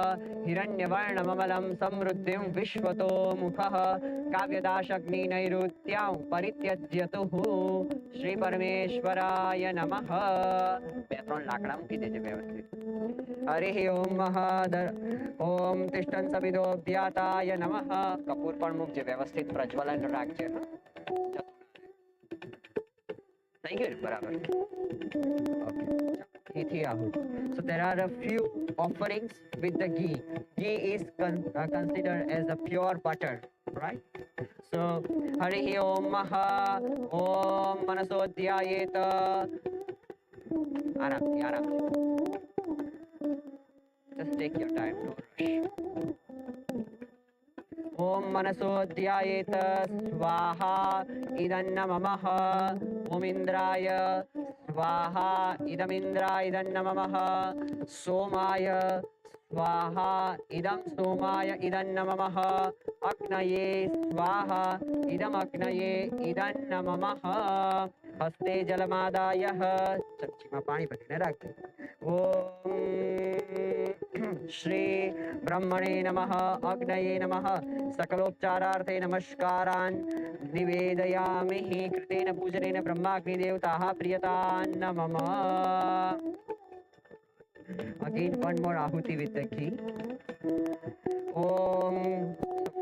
हिरण्यवर्णममलं समृद्धिं विश्वतो मुखः काव्यदाशग्निनैऋत्यां परित्यज्यतुः श्री परमेश्वराय नमः. બે ત્રણ લાકડા મૂકી દેજે વ્યવસ્થિત. હરિ ઓમ ઓમ તિષ્ઠન સવિદોભ્યાતાય નમઃ. કપૂર પણ મૂકજે વ્યવસ્થિત પ્રજ્વલન રાખજે. થઈ ગયું બરાબર. Okay. So there are a few offerings with the ghee. Ghee is considered as a pure butter, right? So Harihi Om Maha Om Manasodhyayeta. Aram. Just take your time, no rush. Om Manasodhyayeta Swaha Idannamamah. Om Indraya Swaha Idam Indra Idannamamah. Somaya Swaha Idam Somaya Idannamamah. Aknaye Swaha Idam Aknaye Idannamamah. हस्ते जलमादायः. चमचीमा पानी भरीने રાખજો. ओम श्री ब्रह्मणे नमः अग्नये नमः सकलोपचारार्थे नमस्कारान् निवेदयामि. कृतेन पूजनेन ब्रह्माग्निदेवताः प्रियतान् मम. Again one more ahuti with the ghee. Om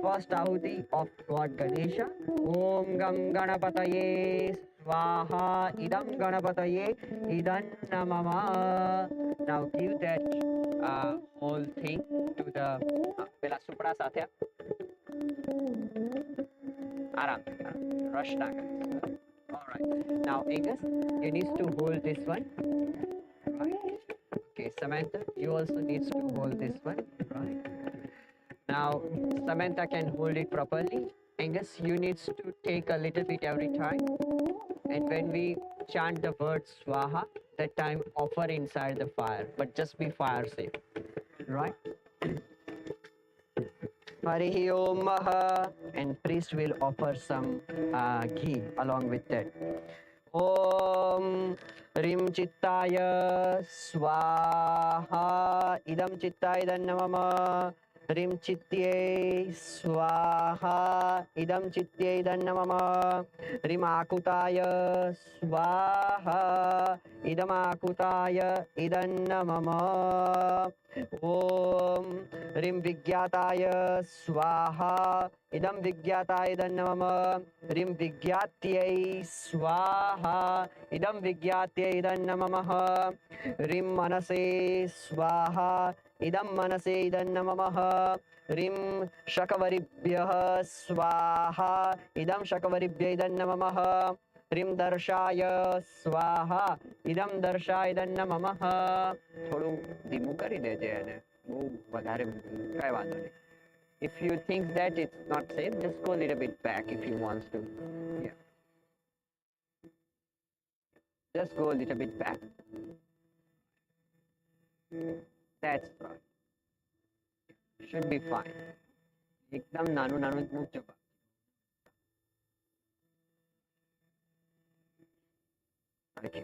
first ahuti of God Ganesha. Om Gam Ganapataye Swaha Idam Ganapataye Idan Namama. Now give that whole thing to the Pela Supra Satya. Aram. Rush na. Alright. Now Angus, you need to hold this one. Right. Okay, Samantha, you also needs to hold this one. Right. Now Samantha can hold it properly. Angus, you needs to take a little bit every time. And when we chant the word Swaha, that time offer inside the fire, but just be fire safe. Right? Harihi Om Maha, and priest will offer some ghee along with that. Om Rim Chittaya Swaha Idam Chittaya Idannamama. Rim Chittye Swaha Idam Chittye Idannamama. Rim Akutaya Swaha Idam Akutaya Idannamama. Om Rim Vigyataya Swaha Idam Vigyataya Idannamama. Rim Vigyatye Swaha Idam Vigyatye Idannamama. Rim Manase Swaha Idam Manase Idannamama. Rim Shakavaribhyah Swaha Idam Shakavaribhyah Idannamama. Rim Darshaya Swaha Idam Darshaya Idannamama. થોડું ધીમું કરી દેજે અને બહુ વધારે કઈ વાંધો નહીં. If you think that it's not safe, just go a little bit back if you want to. Yeah. Just go a little bit back. That's right. Should be fine. એકદમ નાનું નાનું જ મૂકજો. Okay,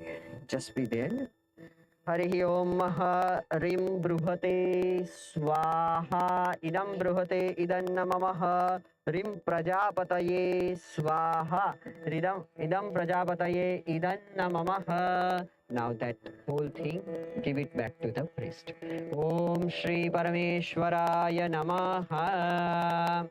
just be there. हरिः ओम ह्रीं बृहते स्वाहा इदं बृहते इदं नमः ह्रीं प्रजापतये स्वाहा इदं प्रजापतये इदं नमः. Now that whole thing, give it back to the priest. Om Shri Parameshwaraya Namaha.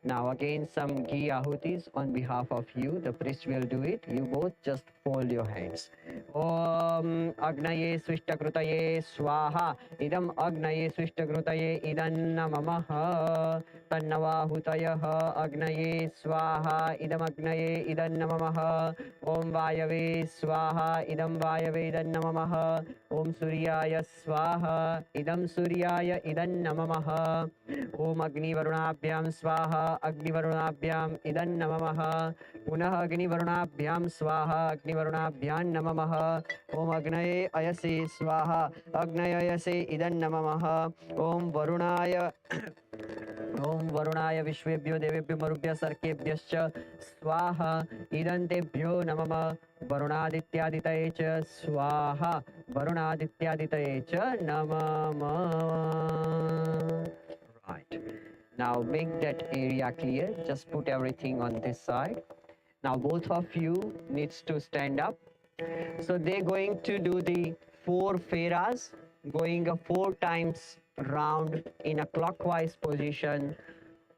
Now again some ghee ahutis on behalf of you. The priest will do it. You both just fold your hands. Om Agnaye Swishtakrutaye Swaha. Idam Agnaye Swishtakrutaye Idam Namamaha. Tannavahutayaha Agnaye Swaha. Idam Agnaye Idam Namamaha. Om Vayave Swaha. Idam Vayave Idam Namamaha. Om Suryaya Swaha. Idam Suryaya Idam Namamaha. Om Agni Varunabhyam Swaha. Agni Varunabhyam Idam Namamaha. Punah Agni Varunabhyam Swaha. Agni Varunabhyam Namamaha. Om Agnaye Ayase Swaha. Agnaye Ayase Idam Namamaha. Om Varunaya ओम वरुणाय विश्वेभ्यो देवेभ्यो मरुभ्य सर्केभ्यश्च स्वाहा इदन्तेभ्यो नमः वरुणादित्यादितये च स्वाहा वरुणादित्यादितये च नमः. Right. Now make that area clear. Just put everything on this side. Now both of you needs to stand up. So they're going to do the 4 feras, going 4 times round in a clockwise position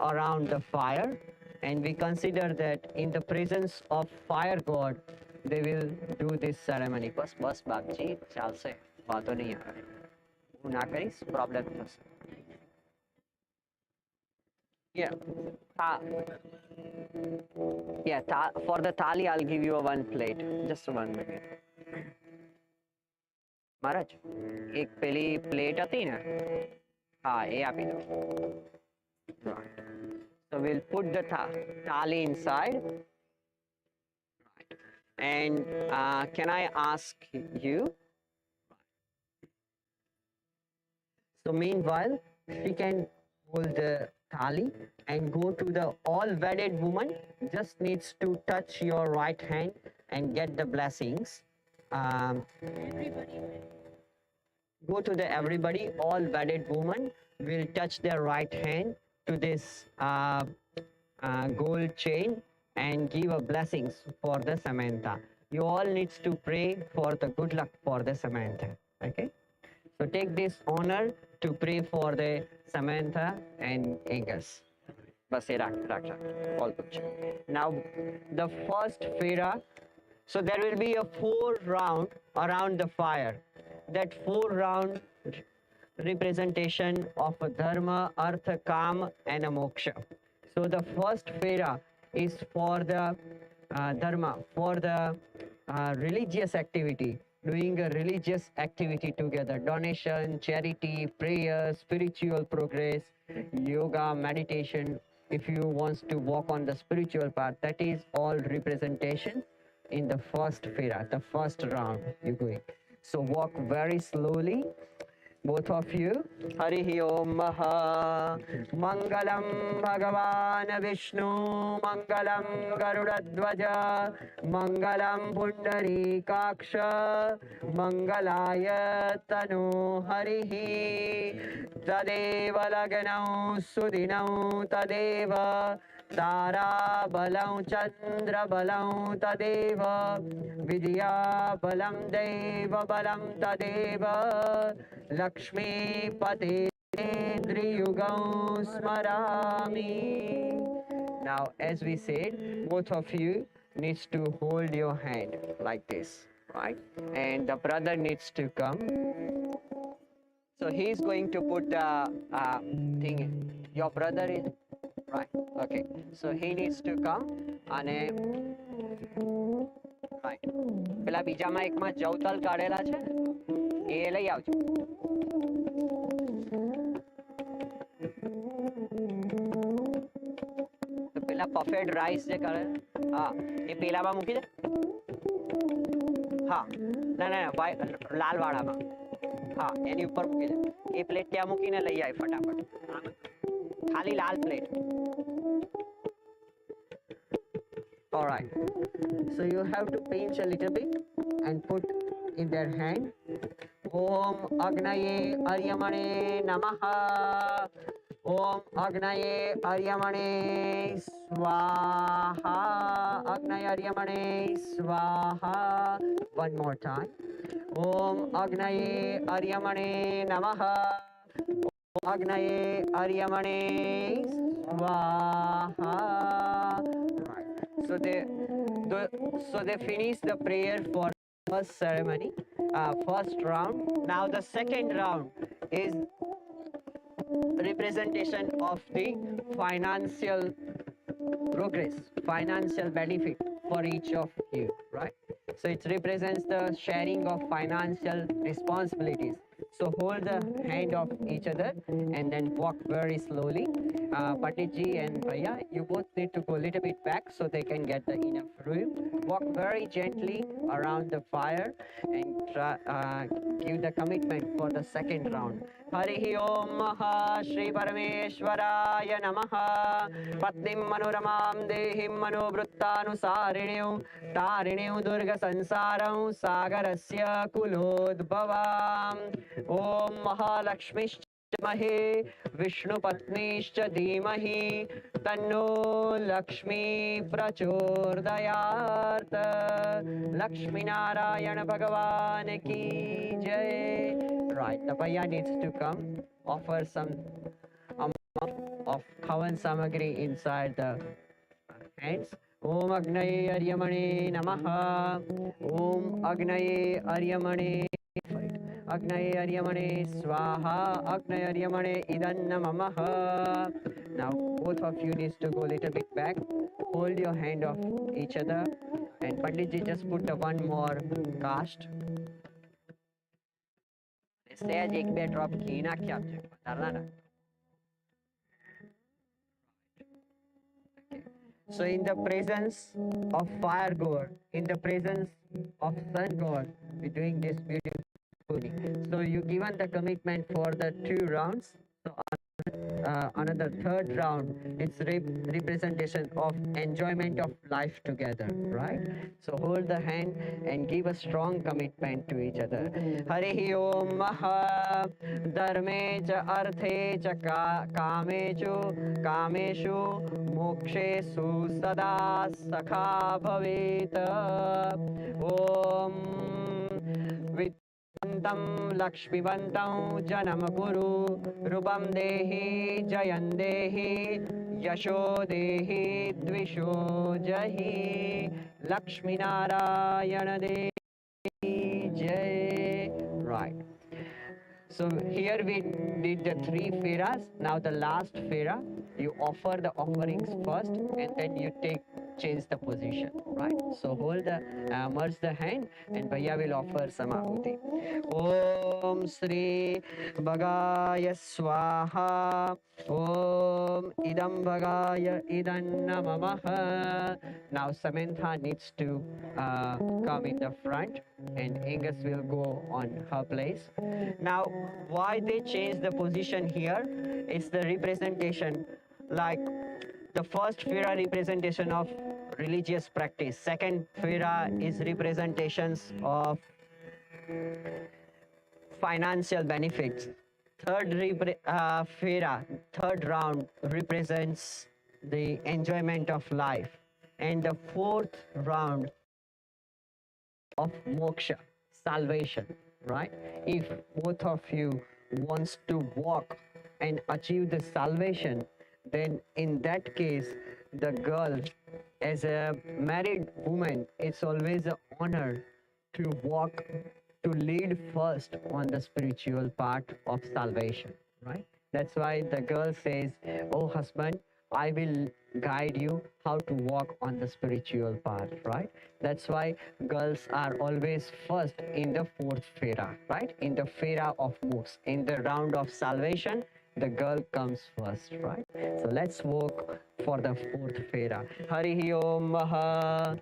around the fire, and we consider that in the presence of fire god they will do this ceremony. बस बाबजी चालसे बातो नहीं आ रही હું ના કરીશ problem થશે. For the thali I'll give you a 1 plate. Just 1 minute. महाराज एक पेली प्लेट હતી ને હા એ આપી દો. Right. So we'll put the thali inside. Right. And can I ask you? So meanwhile, she can hold the thali and go to the all wedded woman. Just needs to touch your right hand and get the blessings. Go to the everybody, all wedded woman will touch their right hand to this gold chain and give a blessings for the Samantha. You all needs to pray for the good luck for the Samantha. Okay, so take this honor to pray for the Samantha and Angus. बस ये रख all picture. Now the first fera. So there will be a 4 round around the fire. That 4 round representation of a dharma, artha, kam and a moksha. So the first fera is for the dharma, for the religious activity, doing a religious activity together, donation, charity, prayer, spiritual progress, yoga, meditation. If you want to walk on the spiritual path, that is all representation in the first fera, the first round you're going. So walk very slowly, both of you. Harihi Om Maha Mangalam Bhagavan Vishnu Mangalam Garudadvaja Mangalam Pundarikaksha Mangalaya Tanu Harihi Tadeva Laganau Sudinau Tadeva तारा बलं चंद्र बलं तदेव विद्या बलं देव बलं तदेव लक्ष्मीपते त्रियुगं स्मरामि. Now as we said, both of you needs to hold your hand like this, right? And the brother needs to come. So he is going to put the thing. Your brother is right. Okay. So he needs to come and right. પેલા બીજામાં એકમાં જવતલ કાઢેલા છે એ લઈ આવજો. તો પેલા પફેડ rice જે કરે હા એ પેલામાં મૂકી દે. હા ના ના લાલ વાળામાં હા એની ઉપર મૂકી દે. એ પ્લેટ ત્યાં મૂકીને લઈ આય ફટાફટ. ખાલી લાલ plate. All right. So you have to pinch a little bit and put in their hand. Om Agnaye Aryamane Namaha. Om Agnaye Aryamane Swaha. Agnaye Aryamane Swaha. One more time. Om Agnaye Aryamane Namaha. Agnaye Aryamane Swaha. Right. So they finish the prayer for first ceremony, first round. Now the second round is representation of the financial progress, financial benefit for each of you, right? So it represents the sharing of financial responsibilities. So hold the hand of each other and then walk very slowly. Panditji and Bhaiya, you both need to go a little bit back so they can get the enough room. Walk very gently around the fire and give the commitment for the second round. Harihi Om Maha Shri Parameshwaraya Namaha Patnim Manoramam Dehim Manobruttanusarineu Tarineu Durga Sansaram Sagarasya Kulodbhavam Om Mahalakshmish महे विष्णुपत्नीश्च धीमहि तन्नो लक्ष्मी प्रचोदयात् लक्ष्मी नारायण भगवान की जय. Right, the Bhaiya needs to come, offer some amount of Havan Samagri inside the hands. Om Agnaye Aryamane Namaha. Om Agnaye Aryamane. Agnaye Aryamane Swaha. Agnaye Aryamane Idanna Mamaha. Now both of you needs to go a little bit back. Hold your hand of each other. And Panditji just put the one more cast. सहज एक बे drop की ना क्या डरना ना. So in the presence of fire god, in the presence of sun god, we're doing this beautifully. So you given the commitment for the 2 rounds. So another third round, it's representation of enjoyment of life together, right? So hold the hand and give a strong commitment to each other. Harihi Om Maha Dharme cha Arthe cha Kameshu Mokshesu Sada Sakha Bhavet. Om Vantam Lakshmivantam Janam Guru Rupam Dehi Jayan Dehi Yasho Dehi Dvisho Jahi Lakshmi Narayana Dehi Jai. Right. So here we did the 3 feras. Now the last fera, you offer the offerings first and then you change the position, right? So hold the merge the hand and Bhaiya will offer some ahuti. Om Sri Bhagaya Swaha. Om Idam Bhagaya Idanna Mamaha. Now Samantha needs to come in the front and Angus will go on her place. Now why they change the position here? It's the representation, like the first fira representation of religious practice, second fira is representations of financial benefits, third third round represents the enjoyment of life, and the fourth round of moksha, salvation, right? If both of you wants to walk and achieve the salvation, then in that case the girl, as a married woman, it's always an honor to walk, to lead first on the spiritual part of salvation, right? That's why the girl says, oh husband, I will guide you how to walk on the spiritual path, right? That's why girls are always first in the fourth fera, right? In the fera of moksha, in the round of salvation, the girl comes first, right? So let's walk for the fourth fera. Harihi Om Maha.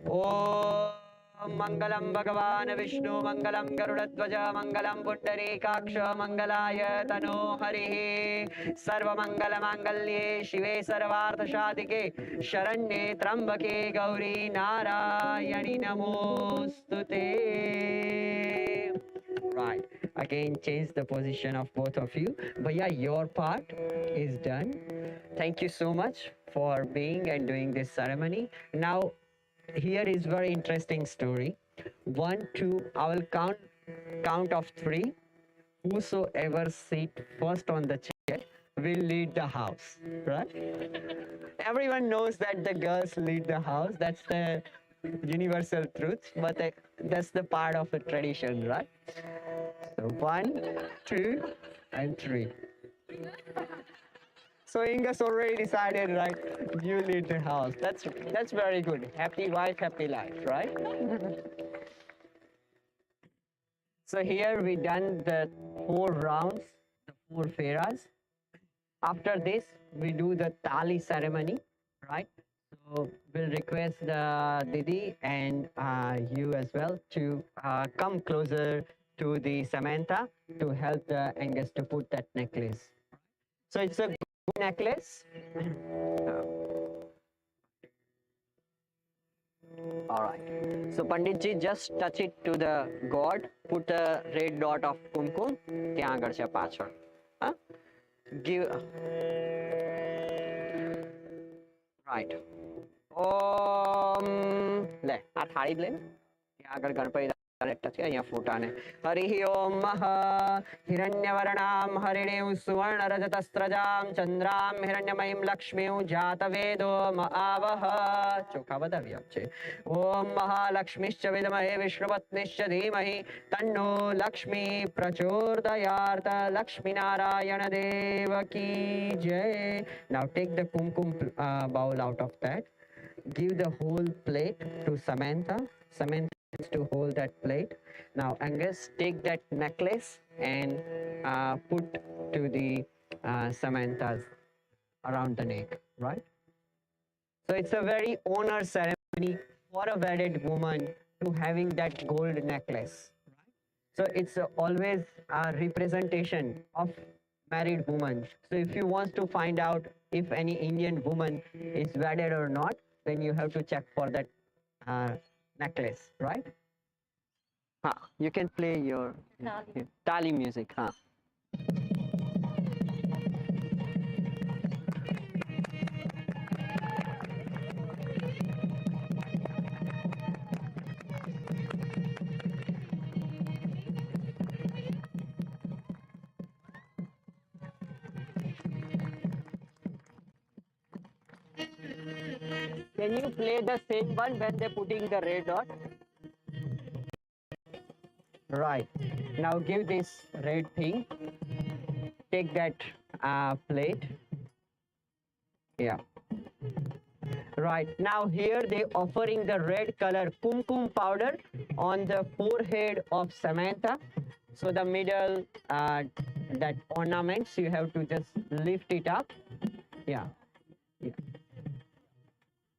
Om Mangalam Bhagavan Vishnu Mangalam Garudadvaja Mangalam Pundarikaksha Mangalaya Tano Harihi Sarva Mangala Mangalye Shive Sarvartha Shadike Sharanye Trambake Gauri Narayani Namostute. Right. again change the position of both of you. But yeah, your part is done. Thank you so much for being and doing this ceremony. Now, here is very interesting story. 1, 2, I will count of 3. Whosoever sit first on the chair will lead the house, right? Everyone knows that the girls lead the house. That's the universal truth, but that's the part of the tradition, right? So 1, 2, and 3. So Inga's already decided, right? You lead the house. That's very good. Happy wife, happy life, right? So here we done the 4 rounds, the 4 fairas. After this, we do the tali ceremony, right? So we'll request the Didi and you as well to come closer to the Samantha to help the Angus to put that necklace. So it's a good necklace. All right. So Panditji, just touch it to the god. Put a red dot of kumkum. ત્યાં આગળ છે પાછળ. Huh? Give. Right. લે આ થાળી લે. ત્યાં આગળ ગણપતિ ફોટાને હરિ ઓમ હિરણ્યવર્ણામ હરિણીમ સુવર્ણરજતસ્રજામ ચંદ્રામ હિરણ્યમયીમ લક્ષ્મીમ જાતવેદો આવહ ચોખા બતાવી આપશે ઓમ મહાલક્ષ્મીશ્ચ વિદ્મહે વિષ્ણુપત્નીશ્ચ ધીમહિ તન્નો લક્ષ્મી પ્રચોદયાત લક્ષ્મીનારાયણ દેવ કી જય. Now take the kumkum bowl out of that. Give the whole plate to Samantha. Samantha to hold that plate. Now Angus, take that necklace and put to the Samantha's around the neck, right? So it's a very honor ceremony for a wedded woman to having that gold necklace, right? So it's always a representation of married woman. So if you want to find out if any Indian woman is wedded or not, then you have to check for that necklace, right? You can play your tali music. Can you play the same one when they're putting the red dot? Right. Now give this red thing. Take that plate. Yeah. Right. Now here they offering the red color kumkum powder on the forehead of Samantha. So the middle, that ornaments, you have to just lift it up. Yeah. Yeah.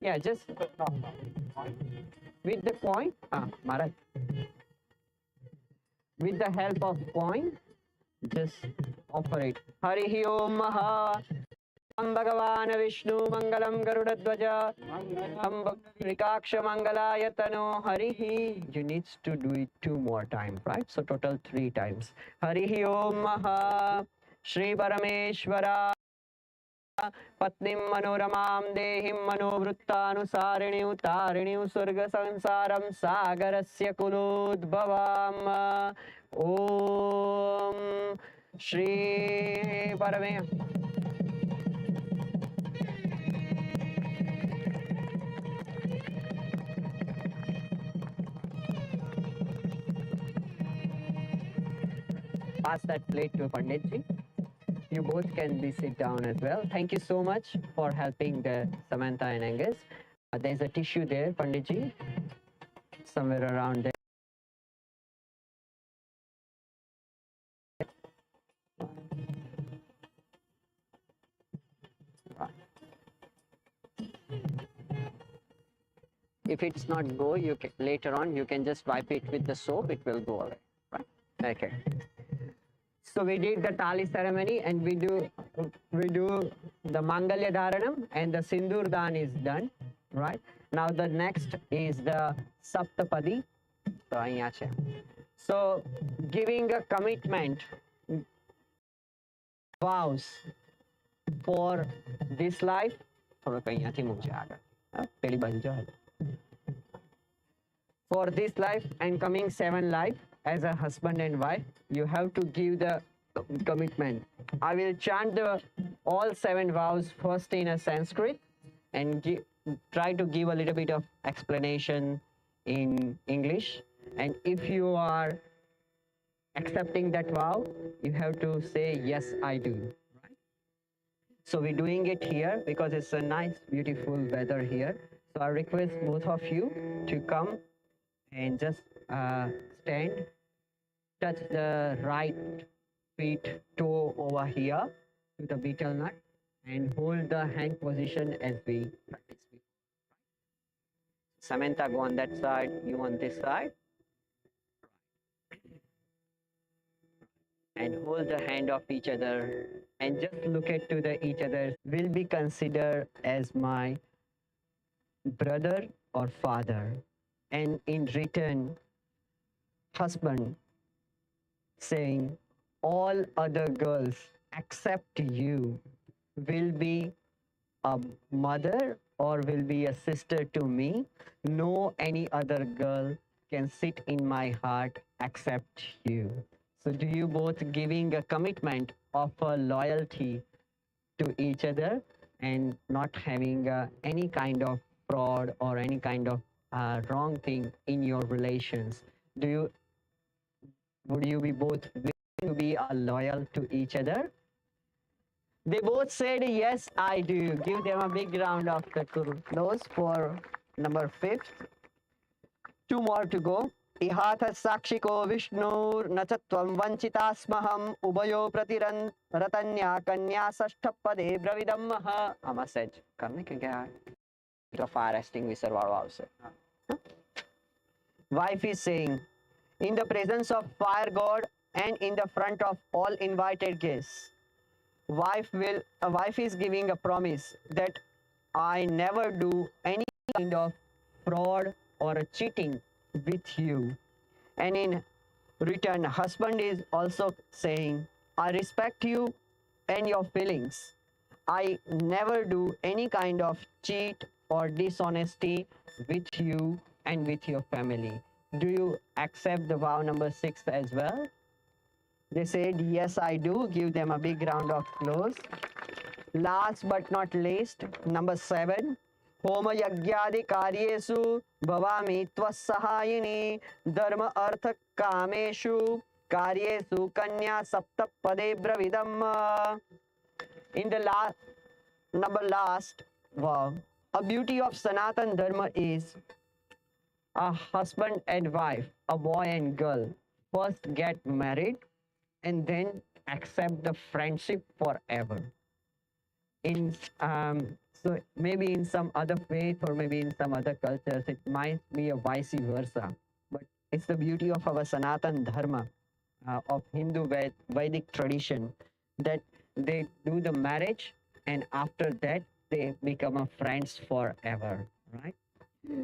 Yeah, just with the point. Maharaj. With the help of point, just offer it. Harihi Om Maha. Bhagavan Vishnu Mangalam Garudadvaja. Rikaksha Mangalayatano Harihi. You need to do it 2 more times, right? So total 3 times. Harihi Om Maha. Shri Parameshwara. Patnim Manoramam Dehim Manovruttanusarinyu Tarinyu Surga Sansaram Sagarasya Kuludbhavam Om Shri Parame. Pass that plate to Panditji. You both can be sit down as well. Thank you so much for helping the Samantha and Angus. There's a tissue there, Panditji, somewhere around there. If it's not go, you can later on you can just wipe it with the soap. It will go away, right? Okay. So we did the tali ceremony and we do the Mangalya Dharanam and the Sindur Dan is done, right? Now the next is the Saptapadi. So So giving a commitment, vows for this life. For this life and coming 7 life as a husband and wife, you have to give the commitment. I will chant the all 7 vows first in a Sanskrit and try to give a little bit of explanation in English. And if you are accepting that vow, you have to say, yes, I do. So we're doing it here because it's a nice, beautiful weather here. So I request both of you to come and just stand, touch the right feet toe over here to the betel nut and hold the hand position as we practice. Samantha, go on that side, you on this side. And hold the hand of each other and just look at to the each other. Will be considered as my brother or father, and in return husband saying all other girls except you will be a mother or will be a sister to me. No any other girl can sit in my heart except you. So do you both giving a commitment of a loyalty to each other and not having any kind of fraud or any kind of wrong thing in your relations? Would you be both willing to be loyal to each other? They both said yes, I do. Give them a big round of applause for number 5. 2 more to go. इहाथ साक्षिको विष्णुर्न च त्वं वञ्चिता स्महम् उभयो प्रतिरतन्या कन्या षष्ठपदे ब्रविदम्मः. आमा says करने के क्या है? Fire extinguisher वाला आवश्यक. Wife is saying, in the presence of fire god and in the front of all invited guests, wife is giving a promise that I never do any kind of fraud or a cheating with you. And in return, husband is also saying, I respect you and your feelings. I never do any kind of cheat or dishonesty with you and with your family. Do you accept the vow number 6 as well? They said, yes, I do. Give them a big round of applause. Last but not least, number 7. Home यज्ञादि कार्येषु भवामि त्वस्सहायिनी धर्म अर्थ कामेषु कार्येषु कन्या सप्तपदे ब्रविदम्. In the last vow, a beauty of Sanatan Dharma is a husband and wife, a boy and girl, first get married and then accept the friendship forever. So maybe in some other faith or maybe in some other cultures, it might be a vice versa. But it's the beauty of our Sanatan Dharma, of Hindu Vedic tradition, that they do the marriage and after that they become a friends forever, right?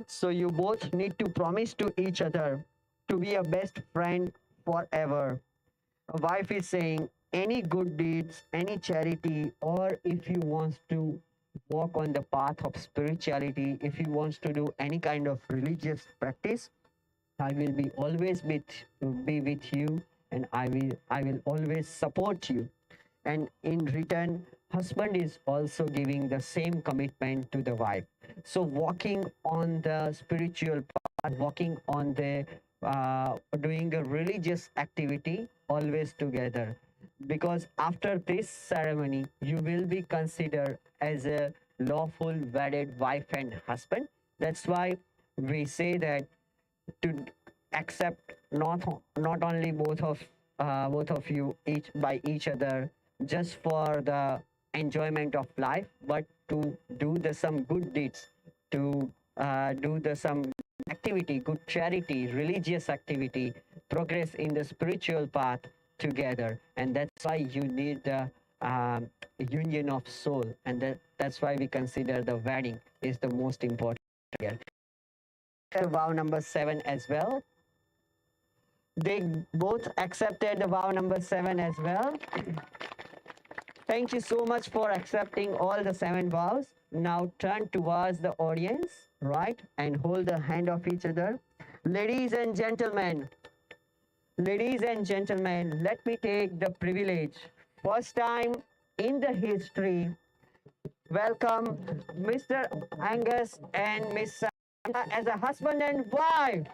So you both need to promise to each other to be a best friend forever. A wife is saying any good deeds, any charity, or if you want to walk on the path of spirituality, if you want to do any kind of religious practice, I will be always be with you and I will always support you. And in return, husband is also giving the same commitment to the wife. So walking on the spiritual path, walking on the doing a religious activity always together, because after this ceremony you will be considered as a lawful wedded wife and husband. That's why we say that to accept not only both of you each by each other just for the enjoyment of life, but to do some good deeds, to do some activity, good charity, religious activity, progress in the spiritual path together. And that's why you need the union of soul, and that's why we consider the wedding is the most important here. Vow number 7 as well. They both accepted the vow number 7 as well. Thank you so much for accepting all the 7 vows. Now turn towards the audience, right? And hold the hand of each other. Ladies and gentlemen, let me take the privilege. First time in the history, welcome Mr. Angus and Miss Samantha as a husband and wife.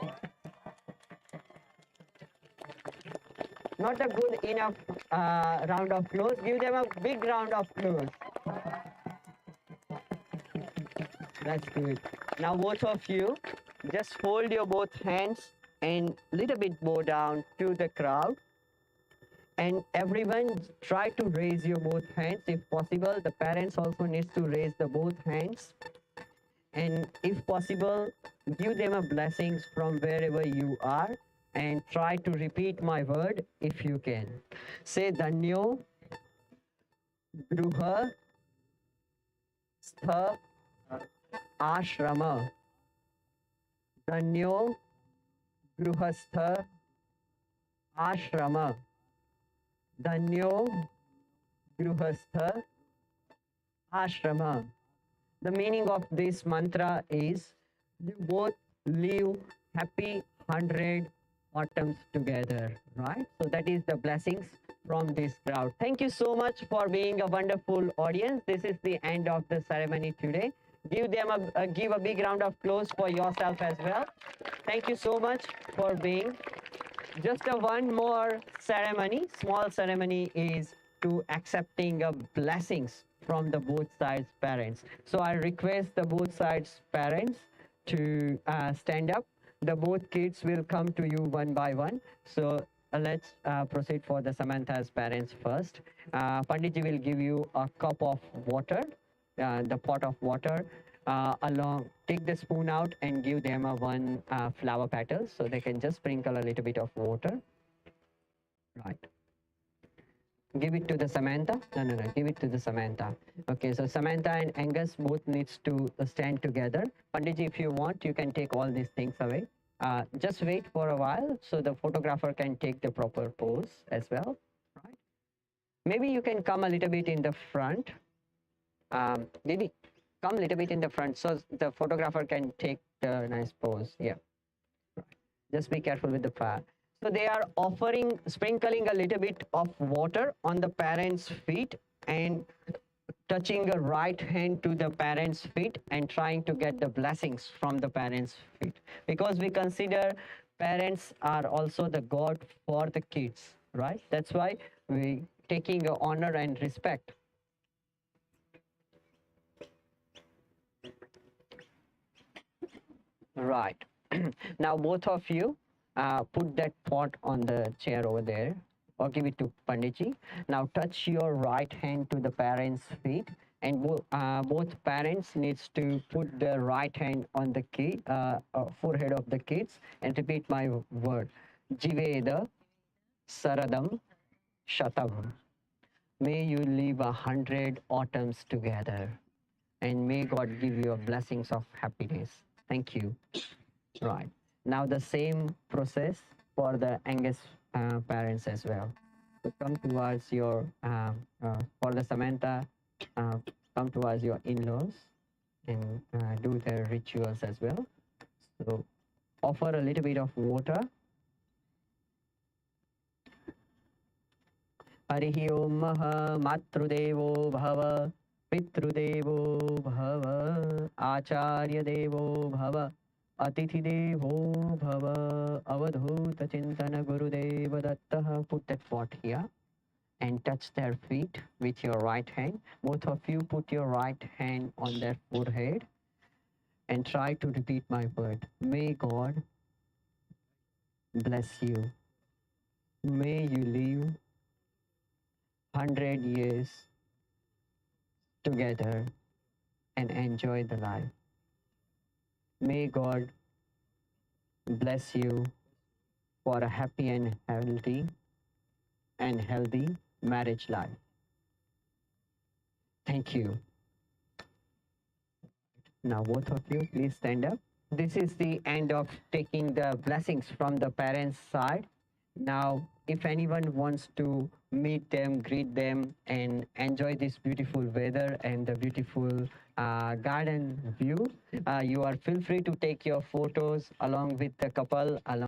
Not a good enough round of applause. Give them a big round of applause. That's good. Now both of you, just hold your both hands and little bit bow down to the crowd. And everyone try to raise your both hands if possible. The parents also needs to raise the both hands. And if possible, give them a blessings from wherever you are and try to repeat my word if you can. Say Danyo Gruha Stha Ashrama. Danyo Gruhastha Ashrama. Danyo Gruhastha Ashrama. The meaning of this mantra is you both live happy 100 autumns together, right? So that is the blessings from this crowd. Thank you so much for being a wonderful audience. This is the end of the ceremony today. Give them give a big round of applause for yourself as well. Thank you so much for being. Just one more ceremony, small ceremony is to accepting blessings from the both sides parents. So I request the both sides parents to stand up. The both kids will come to you one by one. So let's proceed for the Samantha's parents first. Panditji will give you a cup of water, the pot of water. Take the spoon out and give them one flower petal so they can just sprinkle a little bit of water. Right. Give it to the Samantha. No. Give it to the Samantha. Okay, so Samantha and Angus both needs to stand together. Panditji, if you want, you can take all these things away. Just wait for a while so the photographer can take the proper pose as well. Right. Maybe you can come a little bit in the front. Maybe come a little bit in the front so the photographer can take the nice pose. Yeah. Right. Just be careful with the fire. So they are sprinkling a little bit of water on the parents' feet and touching the right hand to the parents' feet and trying to get the blessings from the parents' feet. Because we consider parents are also the God for the kids, right? That's why we taking honor and respect. Right. Now both of you put that pot on the chair over there or give it to Panditji. Now touch your right hand to the parents' feet and both parents needs to put the right hand on the forehead of the kids and repeat my word. Jiveda Saradam Shatam. May you live 100 autumns together and may God give you a blessings of happiness. Thank you. Right. Now the same process for the Angus parents as well. So come towards your, for the Samantha, come towards your in-laws and do their rituals as well. So offer a little bit of water. Harihi Om Matrudevo Bhava Pitrudevo Bhava Acharya Devo Bhava Atithi Devo Bhava Avadhuta Chintana Gurudeva Dattaha. Put that pot here and touch their feet with your right hand. Both of you put your right hand on their forehead and try to repeat my word. May God bless you. May you live 100 years together and enjoy the life. May God bless you for a happy and healthy marriage life. Thank you. Now both of you please stand up. This is the end of taking the blessings from the parents' side. Now, if anyone wants to meet them, greet them, and enjoy this beautiful weather and the beautiful garden view, you are feel free to take your photos along with the couple, along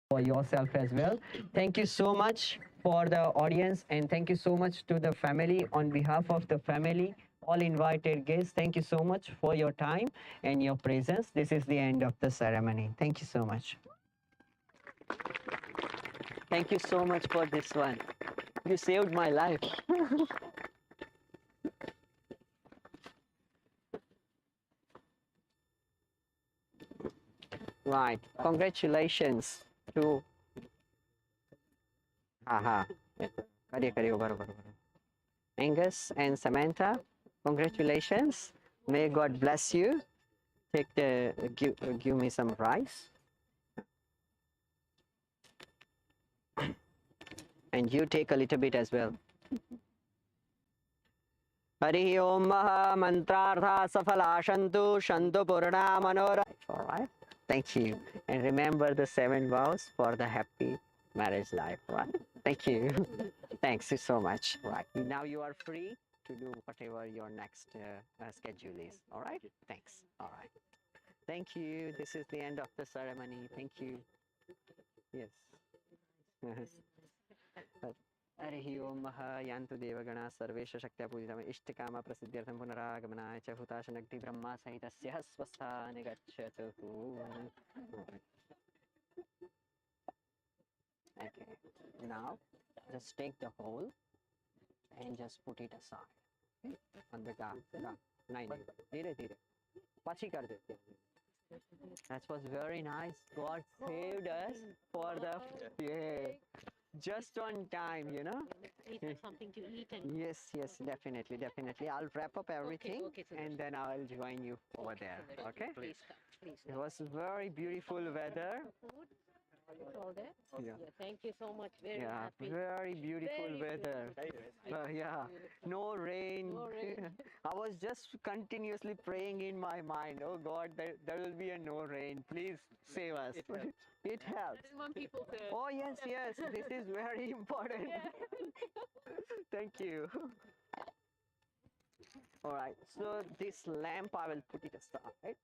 for yourself as well. Thank you so much for the audience, and thank you so much to the family. On behalf of the family, all invited guests, thank you so much for your time and your presence. This is the end of the ceremony. Thank you so much. Thank you so much for this one. You saved my life. Right. Congratulations to Haha. Baro. Angus and Samantha. Congratulations. May God bless you. Take the give me some rice. And you take a little bit as well. Hari Om Maha Mantrartha Safala Shantu Shantu Purna Manora. Alright. Thank you. And remember the 7 vows for the happy marriage life. Right. Thank you. Thanks so much. Right. Now you are free to do whatever your next schedule is. Alright. Thanks. Alright. Thank you. This is the end of the ceremony. Thank you. Yes. हरिः ओं यान्तु देवगणाः सर्वेश शक्त्या पूजितम् इष्टकाम प्रसिद्ध्यर्थं पुनरागमनाय च हुताशनग्नि ब्रह्मा सहितस्य स्वस्थानि गच्छतु. Okay, now just take the whole and just put it aside. On the नहीं धीरे धीरे पछि कर देते. That was very nice. God saved us for the just on time, you know. Have something to eat and Yes, yes, definitely, definitely. I'll wrap up everything so and then I'll join you over there. Okay. please come. Please It was very beautiful weather. food. It's all there. Yeah. Thank you so much. Very Yeah, happy. very beautiful Very weather. Yeah, Beautiful. no rain. No rain. I was just continuously praying in my mind, oh God, there will be a no rain. Please save us. It helps. That is what people say. Oh yes, yes. This is very important. Thank you. All right. So this lamp, I will put it aside.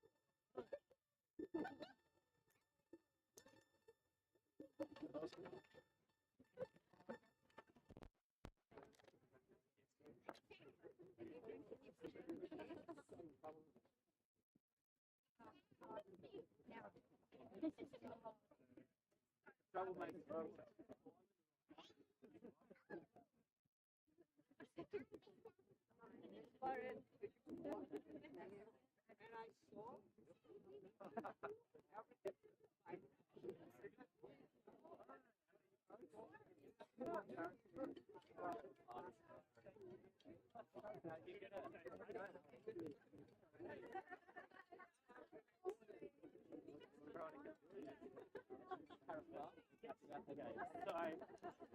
Sorry,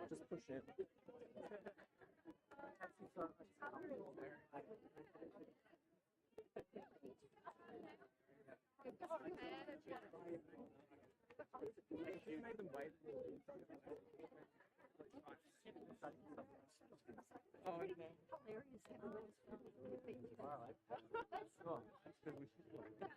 just push it. You made them wait. Oh, no. Oh, that's good. We should go.